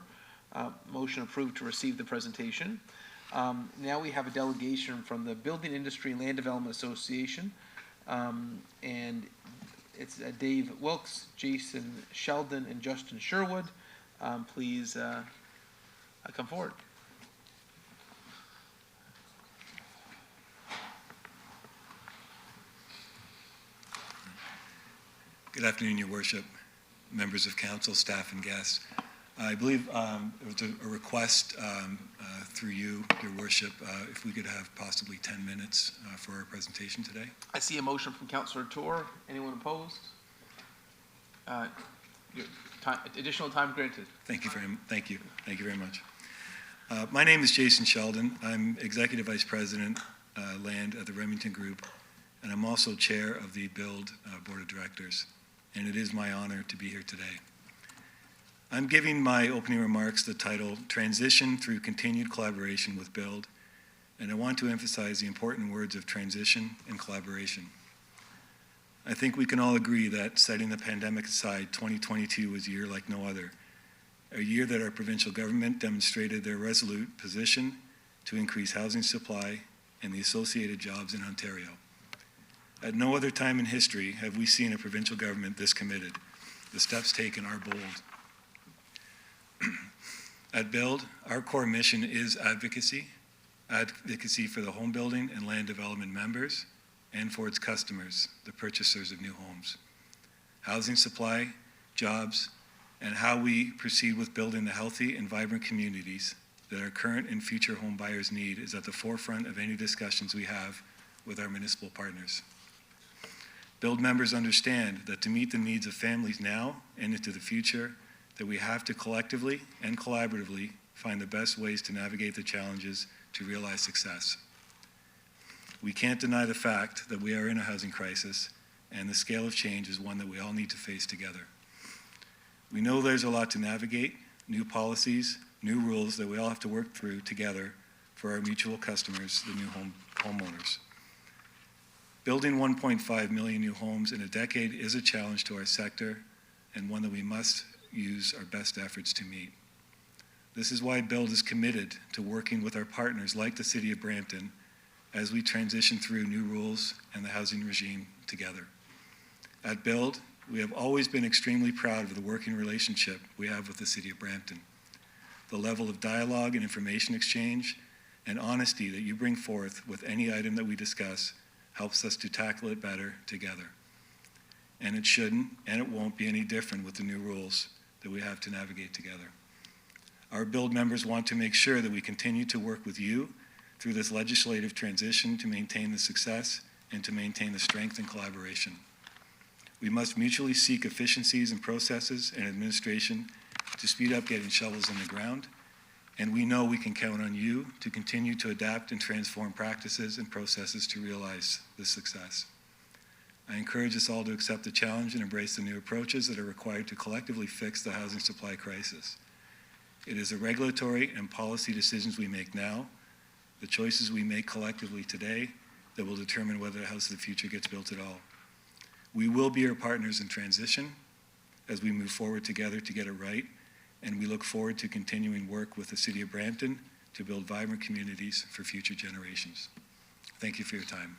[SPEAKER 2] Motion approved to receive the presentation. Now we have a delegation from the Building Industry and Land Development Association, and it's Dave Wilkes, Jason Sheldon, and Justin Sherwood. Please come forward.
[SPEAKER 7] Good afternoon, Your Worship, members of council, staff, and guests. I believe it was a request through you, Your Worship, if we could have possibly 10 minutes for our presentation today.
[SPEAKER 2] I see a motion from Councillor Tour. Anyone opposed? Additional time granted.
[SPEAKER 7] Thank you very much. My name is Jason Sheldon. I'm Executive Vice President, Land at the Remington Group, and I'm also Chair of the Build Board of Directors. And it is my honor to be here today. I'm giving my opening remarks the title, Transition Through Continued Collaboration with Build, and I want to emphasize the important words of transition and collaboration. I think we can all agree that, setting the pandemic aside, 2022 was a year like no other, a year that our provincial government demonstrated their resolute position to increase housing supply and the associated jobs in Ontario. At no other time in history have we seen a provincial government this committed. The steps taken are bold. At Build, our core mission is advocacy for the home building and land development members and for its customers, the purchasers of new homes. Housing supply, jobs, and how we proceed with building the healthy and vibrant communities that our current and future home buyers need is at the forefront of any discussions we have with our municipal partners. Build members understand that to meet the needs of families now and into the future, that we have to collectively and collaboratively find the best ways to navigate the challenges to realize success. We can't deny the fact that we are in a housing crisis, and the scale of change is one that we all need to face together. We know there's a lot to navigate, new policies, new rules that we all have to work through together for our mutual customers, the new homeowners. Building 1.5 million new homes in a decade is a challenge to our sector, and one that we must use our best efforts to meet. This is why Build is committed to working with our partners like the City of Brampton as we transition through new rules and the housing regime together. At Build, we have always been extremely proud of the working relationship we have with the City of Brampton. The level of dialogue and information exchange and honesty that you bring forth with any item that we discuss helps us to tackle it better together. And it shouldn't and it won't be any different with the new rules that we have to navigate together. Our Build members want to make sure that we continue to work with you through this legislative transition to maintain the success and to maintain the strength and collaboration. We must mutually seek efficiencies in processes and administration to speed up getting shovels in the ground, and we know we can count on you to continue to adapt and transform practices and processes to realize this success. I encourage us all to accept the challenge and embrace the new approaches that are required to collectively fix the housing supply crisis. It is the regulatory and policy decisions we make now, the choices we make collectively today, that will determine whether the house of the future gets built at all. We will be your partners in transition as we move forward together to get it right, and we look forward to continuing work with the City of Brampton to build vibrant communities for future generations. Thank you for your time.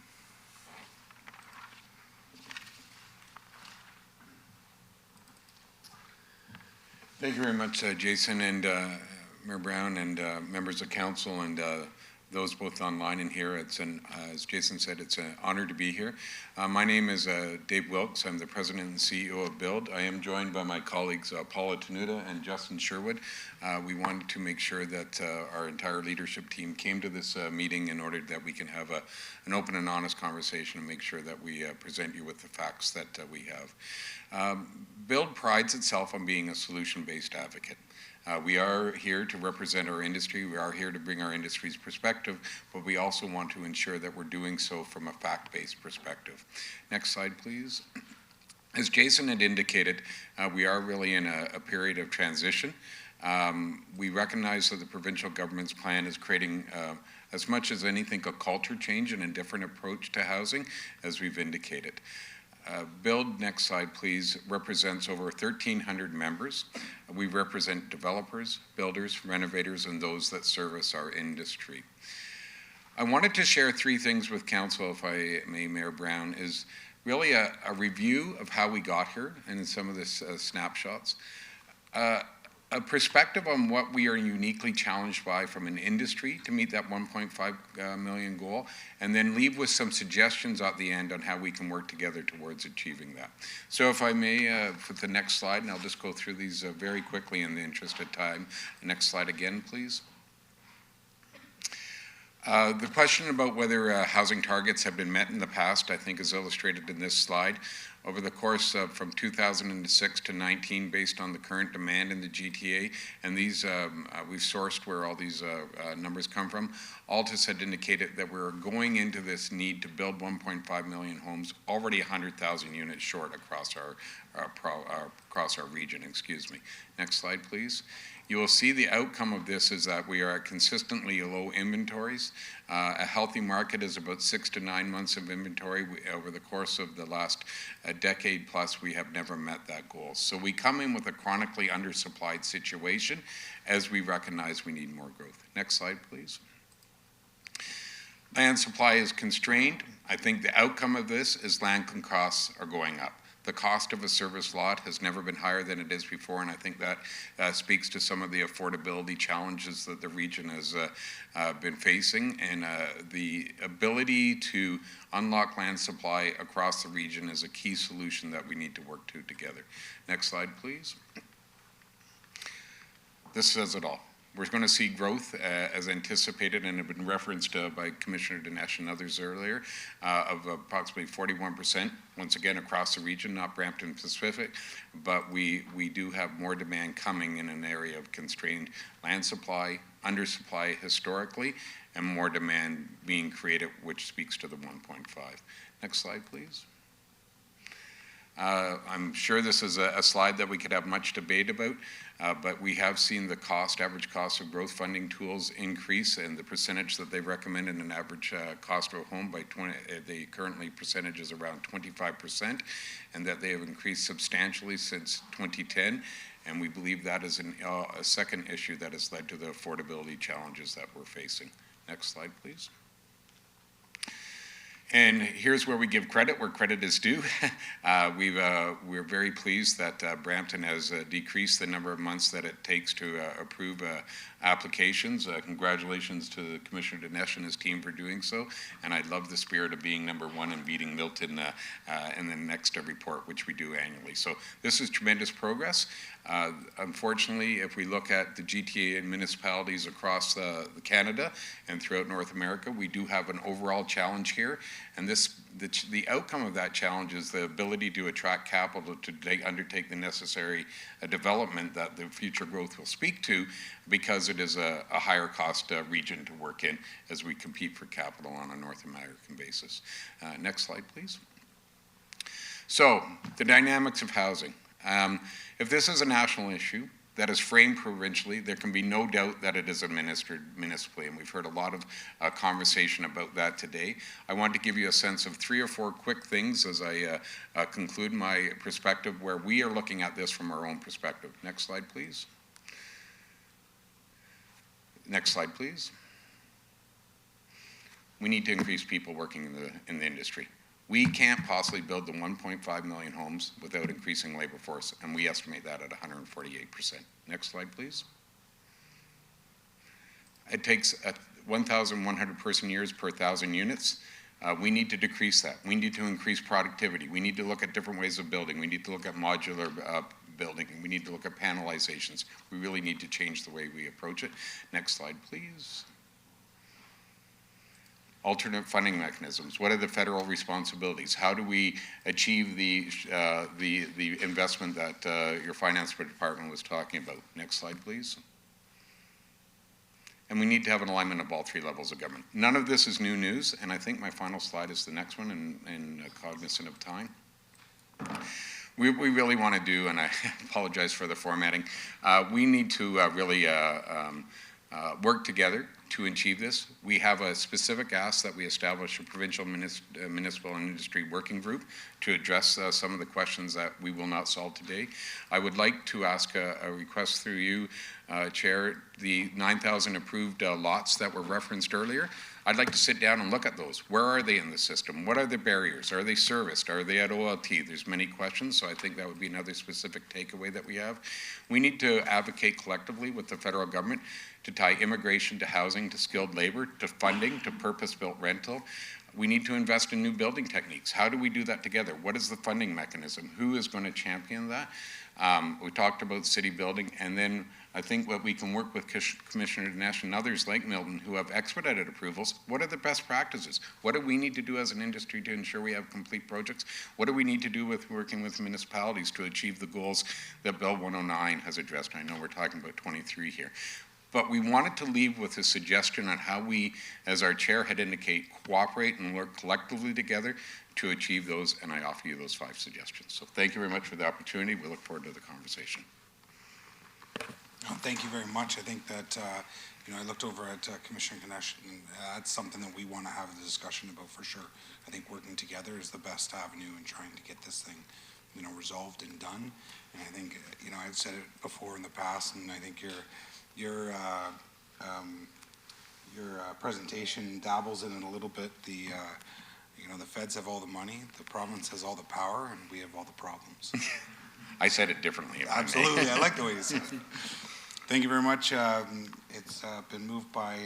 [SPEAKER 8] Thank you very much, Jason and Mayor Brown and members of council and those both online and here. It's as Jason said, it's an honor to be here. My name is Dave Wilkes. I'm the president and CEO of BUILD. I am joined by my colleagues Paula Tenuta and Justin Sherwood. We wanted to make sure that our entire leadership team came to this meeting in order that we can have an open and honest conversation and make sure that we present you with the facts that we have. BUILD prides itself on being a solution-based advocate. We are here to represent our industry. We are here to bring our industry's perspective, but we also want to ensure that we're doing so from a fact-based perspective. Next slide, please. As Jason had indicated, we are really in a period of transition. We recognize that the provincial government's plan is creating, as much as anything, a culture change and a different approach to housing, as we've indicated. BUILD, next slide please, represents over 1,300 members. We represent developers, builders, renovators, and those that service our industry. I wanted to share three things with council, if I may, Mayor Brown, is really a review of how we got here and in some of the snapshots. A perspective on what we are uniquely challenged by from an industry to meet that 1.5 million goal, and then leave with some suggestions at the end on how we can work together towards achieving that. So if I may, for the next slide, and I'll just go through these very quickly in the interest of time. Next slide again, please. The question about whether housing targets have been met in the past, I think, is illustrated in this slide. Over the course of from 2006 to 19, based on the current demand in the GTA, and these we've sourced where all these numbers come from, Altus had indicated that we're going into this need to build 1.5 million homes, already 100,000 units short across our region. Excuse me. Next slide, please. You will see the outcome of this is that we are at consistently low inventories. A healthy market is about 6 to 9 months of inventory. Over the course of the last decade plus, we have never met that goal. So we come in with a chronically undersupplied situation as we recognize we need more growth. Next slide, please. Land supply is constrained. I think the outcome of this is land costs are going up. The cost of a service lot has never been higher than it is before, and I think that speaks to some of the affordability challenges that the region has been facing, and the ability to unlock land supply across the region is a key solution that we need to work to together. Next slide, please. This says it all. We're going to see growth as anticipated and have been referenced by Commissioner Dinesh and others earlier of approximately 41%, once again across the region, not Brampton Pacific, but we do have more demand coming in an area of constrained land supply, undersupply historically, and more demand being created, which speaks to the 1.5. Next slide, please. I'm sure this is a slide that we could have much debate about, but we have seen the average cost of growth funding tools increase, and the percentage that they recommend in an average cost of a home by the currently percentage is around 25%, and that they have increased substantially since 2010. And we believe that is a second issue that has led to the affordability challenges that we're facing. Next slide, please. And here's where we give credit where credit is due. We're very pleased that Brampton has decreased the number of months that it takes to approve applications. Congratulations to Commissioner Dinesh and his team for doing so, and I love the spirit of being number one and beating Milton in the next report, which we do annually. So this is tremendous progress. Unfortunately, if we look at the GTA and municipalities across Canada and throughout North America, we do have an overall challenge here, and the outcome of that challenge is the ability to attract capital to undertake the necessary development that the future growth will speak to, because it is a higher cost region to work in as we compete for capital on a North American basis. Next slide, please. So, the dynamics of housing. If this is a national issue that is framed provincially, there can be no doubt that it is administered municipally, and we've heard a lot of conversation about that today. I want to give you a sense of 3 or 4 quick things as I conclude my perspective where we are looking at this from our own perspective. Next slide, please. Next slide, please. We need to increase people working in the industry. We can't possibly build the 1.5 million homes without increasing labor force, and we estimate that at 148%. Next slide, please. It takes 1,100 person years per 1,000 units. We need to decrease that. We need to increase productivity. We need to look at different ways of building. We need to look at modular building. We need to look at panelizations. We really need to change the way we approach it. Next slide, please. Alternate funding mechanisms. What are the federal responsibilities? How do we achieve the investment that your finance department was talking about? Next slide, please. And we need to have an alignment of all 3 levels of government. None of this is new news, and I think my final slide is the next one, and cognizant of time. We really want to do, and I apologize for the formatting, we need to really work together to achieve this. We have a specific ask that we establish a provincial municipal and industry working group to address some of the questions that we will not solve today. I would like to ask a request through you, Chair, the 9,000 approved lots that were referenced earlier. I'd like to sit down and look at those. Where are they in the system? What are the barriers? Are they serviced? Are they at OLT? There's many questions, so I think that would be another specific takeaway that we have. We need to advocate collectively with the federal government to tie immigration to housing, to skilled labor, to funding, to purpose-built rental. We need to invest in new building techniques. How do we do that together? What is the funding mechanism? Who is going to champion that? We talked about city building, and then I think what we can work with Commissioner Dinesh and others like Milton who have expedited approvals. What are the best practices? What do we need to do as an industry to ensure we have complete projects? What do we need to do with working with municipalities to achieve the goals that Bill 109 has addressed? I know we're talking about 23 here. But we wanted to leave with a suggestion on how we, as our chair had indicated, cooperate and work collectively together to achieve those, and I offer you those 5 suggestions. So thank you very much for the opportunity. We look forward to the conversation.
[SPEAKER 3] Thank you very much. I think that, I looked over at Commissioner Ganesh, and that's something that we want to have a discussion about for sure. I think working together is the best avenue in trying to get this thing, resolved and done. And I think, I've said it before in the past, and I think your presentation dabbles in it a little bit. The feds have all the money, the province has all the power, and we have all the problems.
[SPEAKER 8] I said it differently.
[SPEAKER 3] Absolutely, I like the way you said it. Thank you very much. It's been moved by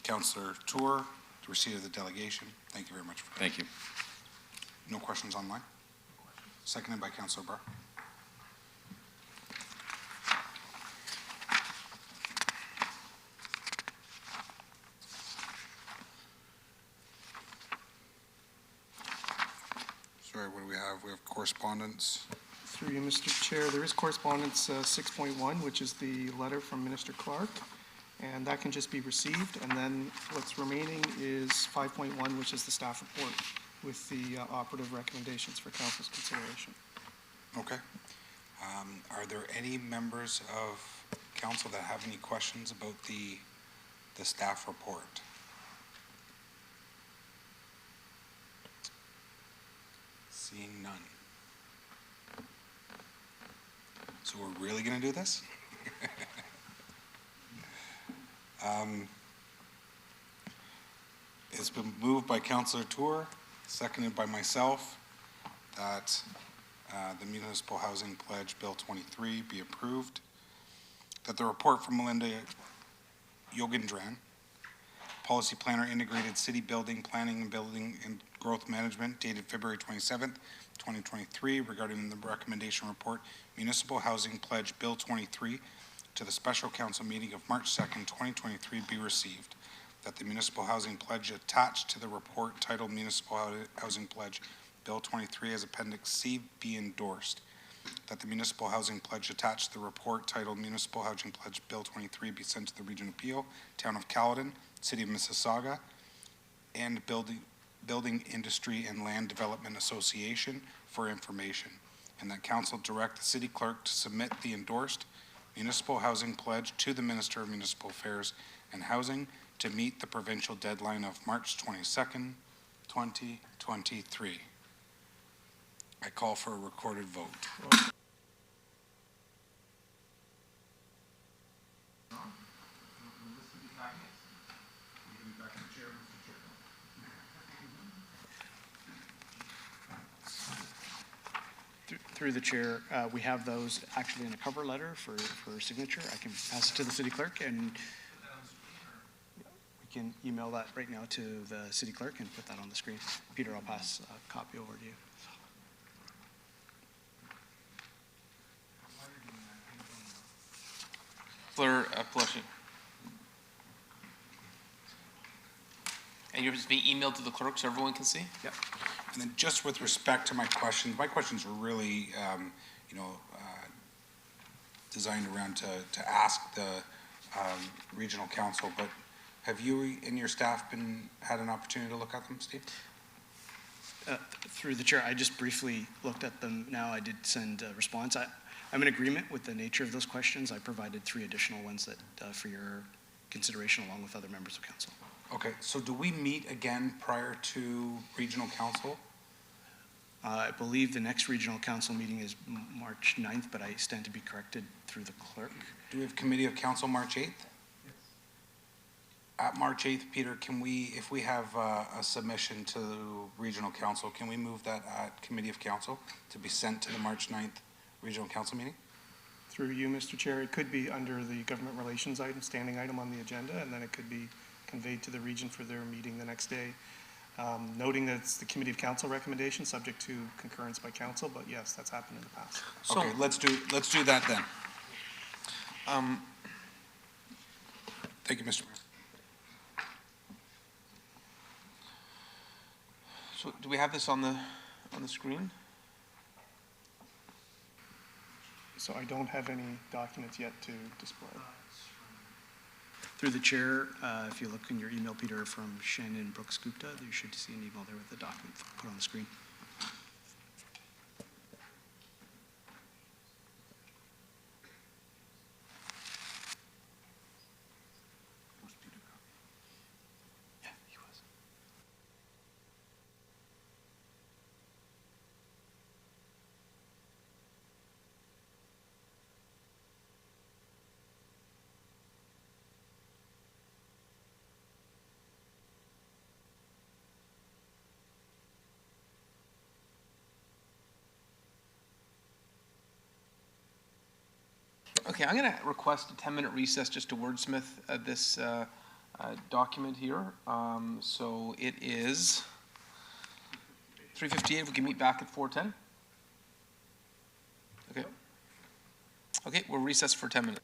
[SPEAKER 3] Councillor Tour to receipt of the delegation. Thank you very much.
[SPEAKER 8] Thank you.
[SPEAKER 3] No questions online? Seconded by Councillor Barr. Sorry, what do we have? We have correspondence.
[SPEAKER 1] Through you, Mr. Chair, there is correspondence 6.1, which is the letter from Minister Clark, and that can just be received. And then what's remaining is 5.1, which is the staff report with the operative recommendations for council's consideration.
[SPEAKER 3] Okay. Are there any members of council that have any questions about the staff report? Seeing none. So we're really going to do this? It's been moved by Councillor Tour, seconded by myself, that the Municipal Housing Pledge Bill 23 be approved. that the report from Melinda Yogendran, Policy Planner, Integrated City Building, Planning and Building and Growth Management, dated February 27th, 2023, regarding the recommendation report, Municipal Housing Pledge Bill 23, to the Special Council meeting of March 2nd, 2023, be received. That the Municipal Housing Pledge attached to the report titled Municipal Housing Pledge Bill 23 as Appendix C be endorsed. That the Municipal Housing Pledge attached to the report titled Municipal Housing Pledge Bill 23 be sent to the Region of Peel, Town of Caledon, City of Mississauga, and Building Industry and Land Development Association for information. And that council direct the city clerk to submit the endorsed Municipal Housing Pledge to the Minister of Municipal Affairs and Housing to meet the provincial deadline of March 22nd, 2023. I call for a recorded vote.
[SPEAKER 4] Through the chair, we have those actually in a cover letter for signature. I can pass it to the city clerk, and we can email that right now to the city clerk and put that on the screen. Peter, I'll pass a copy over to you.
[SPEAKER 2] Councillor Pelletier. And yours is being emailed to the clerk so everyone can see?
[SPEAKER 4] Yep.
[SPEAKER 3] And then just with respect to my questions were really, designed around to ask the regional council, but have you and your staff had an opportunity to look at them, Steve?
[SPEAKER 4] Through the chair, I just briefly looked at them now. I did send a response. I'm in agreement with the nature of those questions. I provided 3 additional ones that for your consideration along with other members of council.
[SPEAKER 3] Okay, so do we meet again prior to regional council?
[SPEAKER 4] I believe the next regional council meeting is March 9th, but I stand to be corrected through the clerk.
[SPEAKER 3] Do we have committee of council March 8th? Yes. At March 8th, Peter, can we, if we have a submission to regional council, can we move that at committee of council to be sent to the March 9th regional council meeting?
[SPEAKER 1] Through you, Mr. Chair, it could be under the government relations item, standing item on the agenda, and then it could be conveyed to the region for their meeting the next day. Noting that it's the committee of council recommendation, subject to concurrence by council, but yes, that's happened in the past.
[SPEAKER 2] So,
[SPEAKER 3] okay, let's do that then. Thank you, Mr. Mayor.
[SPEAKER 2] so do we have this on the screen?
[SPEAKER 1] So I don't have any documents yet to display.
[SPEAKER 4] Through the chair, if you look in your email, Peter, from Shannon Brooks Gupta, you should see an email there with the document put on the screen. Yeah, he was.
[SPEAKER 2] Okay, I'm going to request a 10-minute recess just to wordsmith this document here. So it is 3:58. We can meet back at 4:10. Okay. Okay, we'll recess for 10 minutes.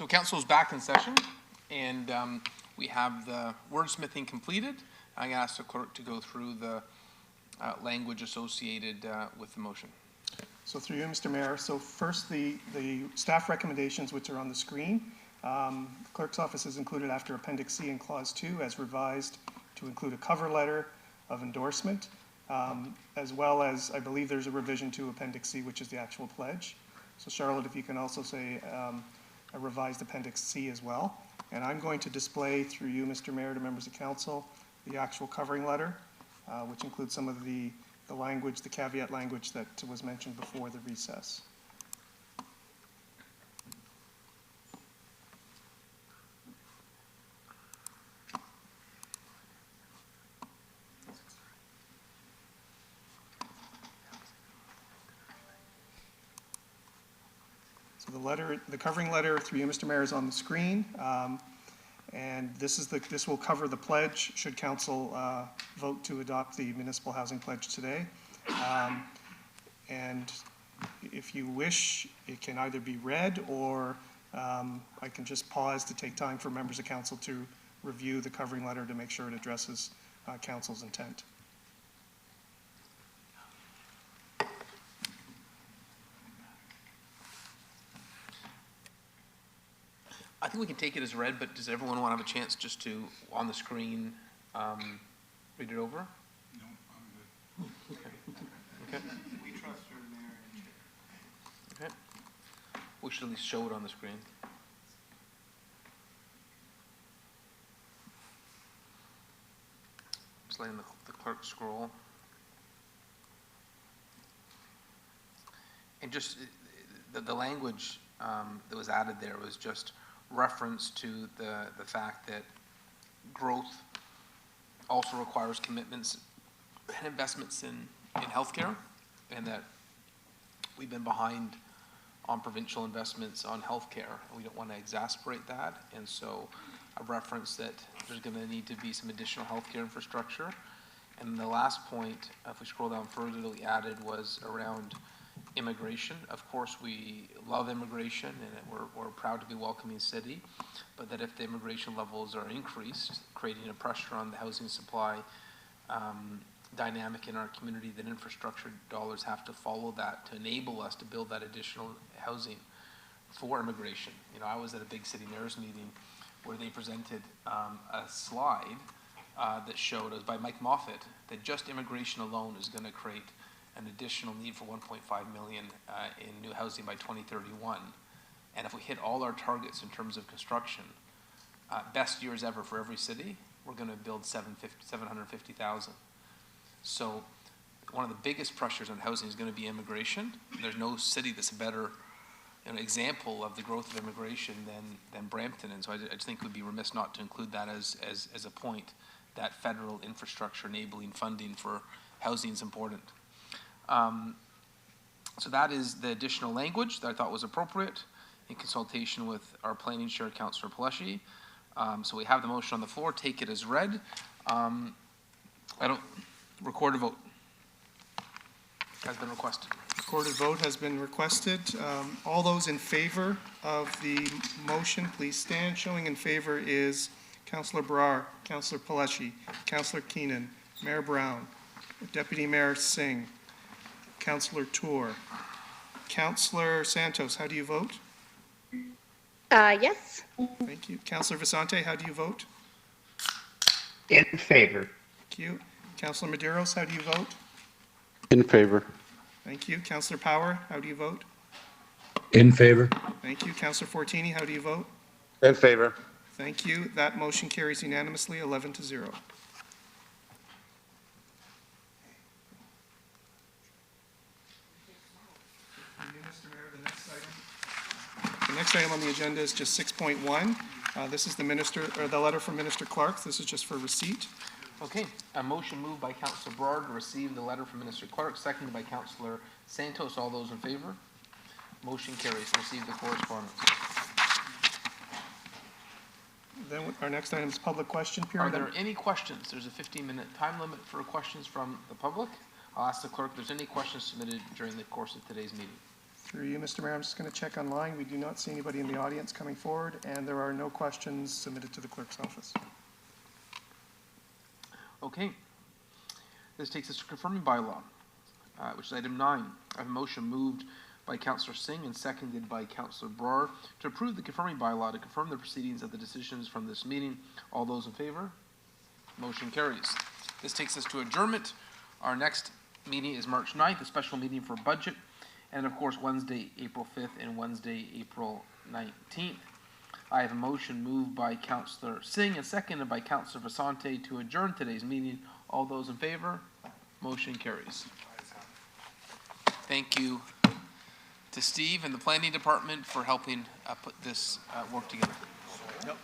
[SPEAKER 2] So council is back in session, and we have the wordsmithing completed. I'm going to ask the clerk to go through the language associated with the motion.
[SPEAKER 1] So through you, Mr. Mayor, so first the staff recommendations which are on the screen. The clerk's office has included after Appendix C in Clause 2 as revised to include a cover letter of endorsement, as well as, I believe there's a revision to Appendix C, which is the actual pledge. So Charlotte, if you can also say a revised Appendix C as well. And I'm going to display through you, Mr. Mayor, to members of council, the actual covering letter, which includes some of the language, the caveat language that was mentioned before the recess. So the covering letter through you, Mr. Mayor, is on the screen. And this will cover the pledge, should council vote to adopt the municipal housing pledge today. And if you wish, it can either be read, or I can just pause to take time for members of council to review the covering letter to make sure it addresses council's intent.
[SPEAKER 2] I think we can take it as read, but does everyone want to have a chance just to, on the screen, read it over?
[SPEAKER 3] No, I'm good.
[SPEAKER 2] Okay.
[SPEAKER 3] We trust her, Mayor.
[SPEAKER 2] Okay. We should at least show it on the screen. Just letting the clerk scroll. And just the language that was added there was just reference to the fact that growth also requires commitments and investments in healthcare, and that we've been behind on provincial investments on healthcare, and we don't want to exasperate that. And so a reference that there's going to need to be some additional healthcare infrastructure. And the last point, if we scroll down further, that we added was around immigration. Of course, we love immigration, and we're proud to be a welcoming city, but that if the immigration levels are increased, creating a pressure on the housing supply dynamic in our community, then infrastructure dollars have to follow that to enable us to build that additional housing for immigration. You know, I was at a big city mayor's meeting where they presented a slide that showed, it was by Mike Moffat, that just immigration alone is going to create an additional need for 1.5 million in new housing by 2031. And if we hit all our targets in terms of construction, best years ever for every city, we're going to build 750,000. So one of the biggest pressures on housing is going to be immigration. There's no city that's a better example of the growth of immigration than Brampton. And so I just think it would be remiss not to include that as a point, that federal infrastructure enabling funding for housing is important. So that is the additional language that I thought was appropriate in consultation with our planning chair, Councillor Pelletier. So we have the motion on the floor. Take it as read. Record a vote has been requested.
[SPEAKER 1] Recorded vote has been requested. All those in favor of the motion, please stand. Showing in favor is Councillor Brar, Councillor Pelletier, Councillor Keenan, Mayor Brown, Deputy Mayor Singh, Councillor Tour. Councillor Santos, how do you vote?
[SPEAKER 9] Yes.
[SPEAKER 1] Thank you. Councillor Vicente, how do you vote?
[SPEAKER 10] In favor.
[SPEAKER 1] Thank you. Councillor Medeiros, how do you vote?
[SPEAKER 10] In favor.
[SPEAKER 1] Thank you. Councillor Power, how do you vote?
[SPEAKER 10] In favor.
[SPEAKER 1] Thank you. Councillor Fortini, how do you vote?
[SPEAKER 10] In favor.
[SPEAKER 1] Thank you. That motion carries unanimously, 11-0. The next item on the agenda is just 6.1. This is the letter from Minister Clark. This is just for receipt.
[SPEAKER 2] Okay, a motion moved by Councillor Brard to receive the letter from Minister Clark, seconded by Councillor Santos. All those in favor? Motion carries. Receive the correspondence.
[SPEAKER 1] Then our next item is public question
[SPEAKER 2] Are
[SPEAKER 1] period.
[SPEAKER 2] there any questions? There's a 15-minute time limit for questions from the public. I'll ask the clerk if there's any questions submitted during the course of today's meeting.
[SPEAKER 1] Through you, Mr. Mayor, I'm just going to check online. We do not see anybody in the audience coming forward, and there are no questions submitted to the clerk's office.
[SPEAKER 2] Okay. This takes us to confirming bylaw, which is item 9. I have a motion moved by Councillor Singh and seconded by Councillor Brar to approve the confirming bylaw to confirm the proceedings of the decisions from this meeting. All those in favor? Motion carries. This takes us to adjournment. Our next meeting is March 9th, a special meeting for budget, and of course Wednesday, April 5th and Wednesday, April 19th. I have a motion moved by Councillor Singh and seconded by Councillor Vasante to adjourn today's meeting. All those in favor? Motion carries. Thank you to Steve and the planning department for helping put this work together.
[SPEAKER 4] Yep.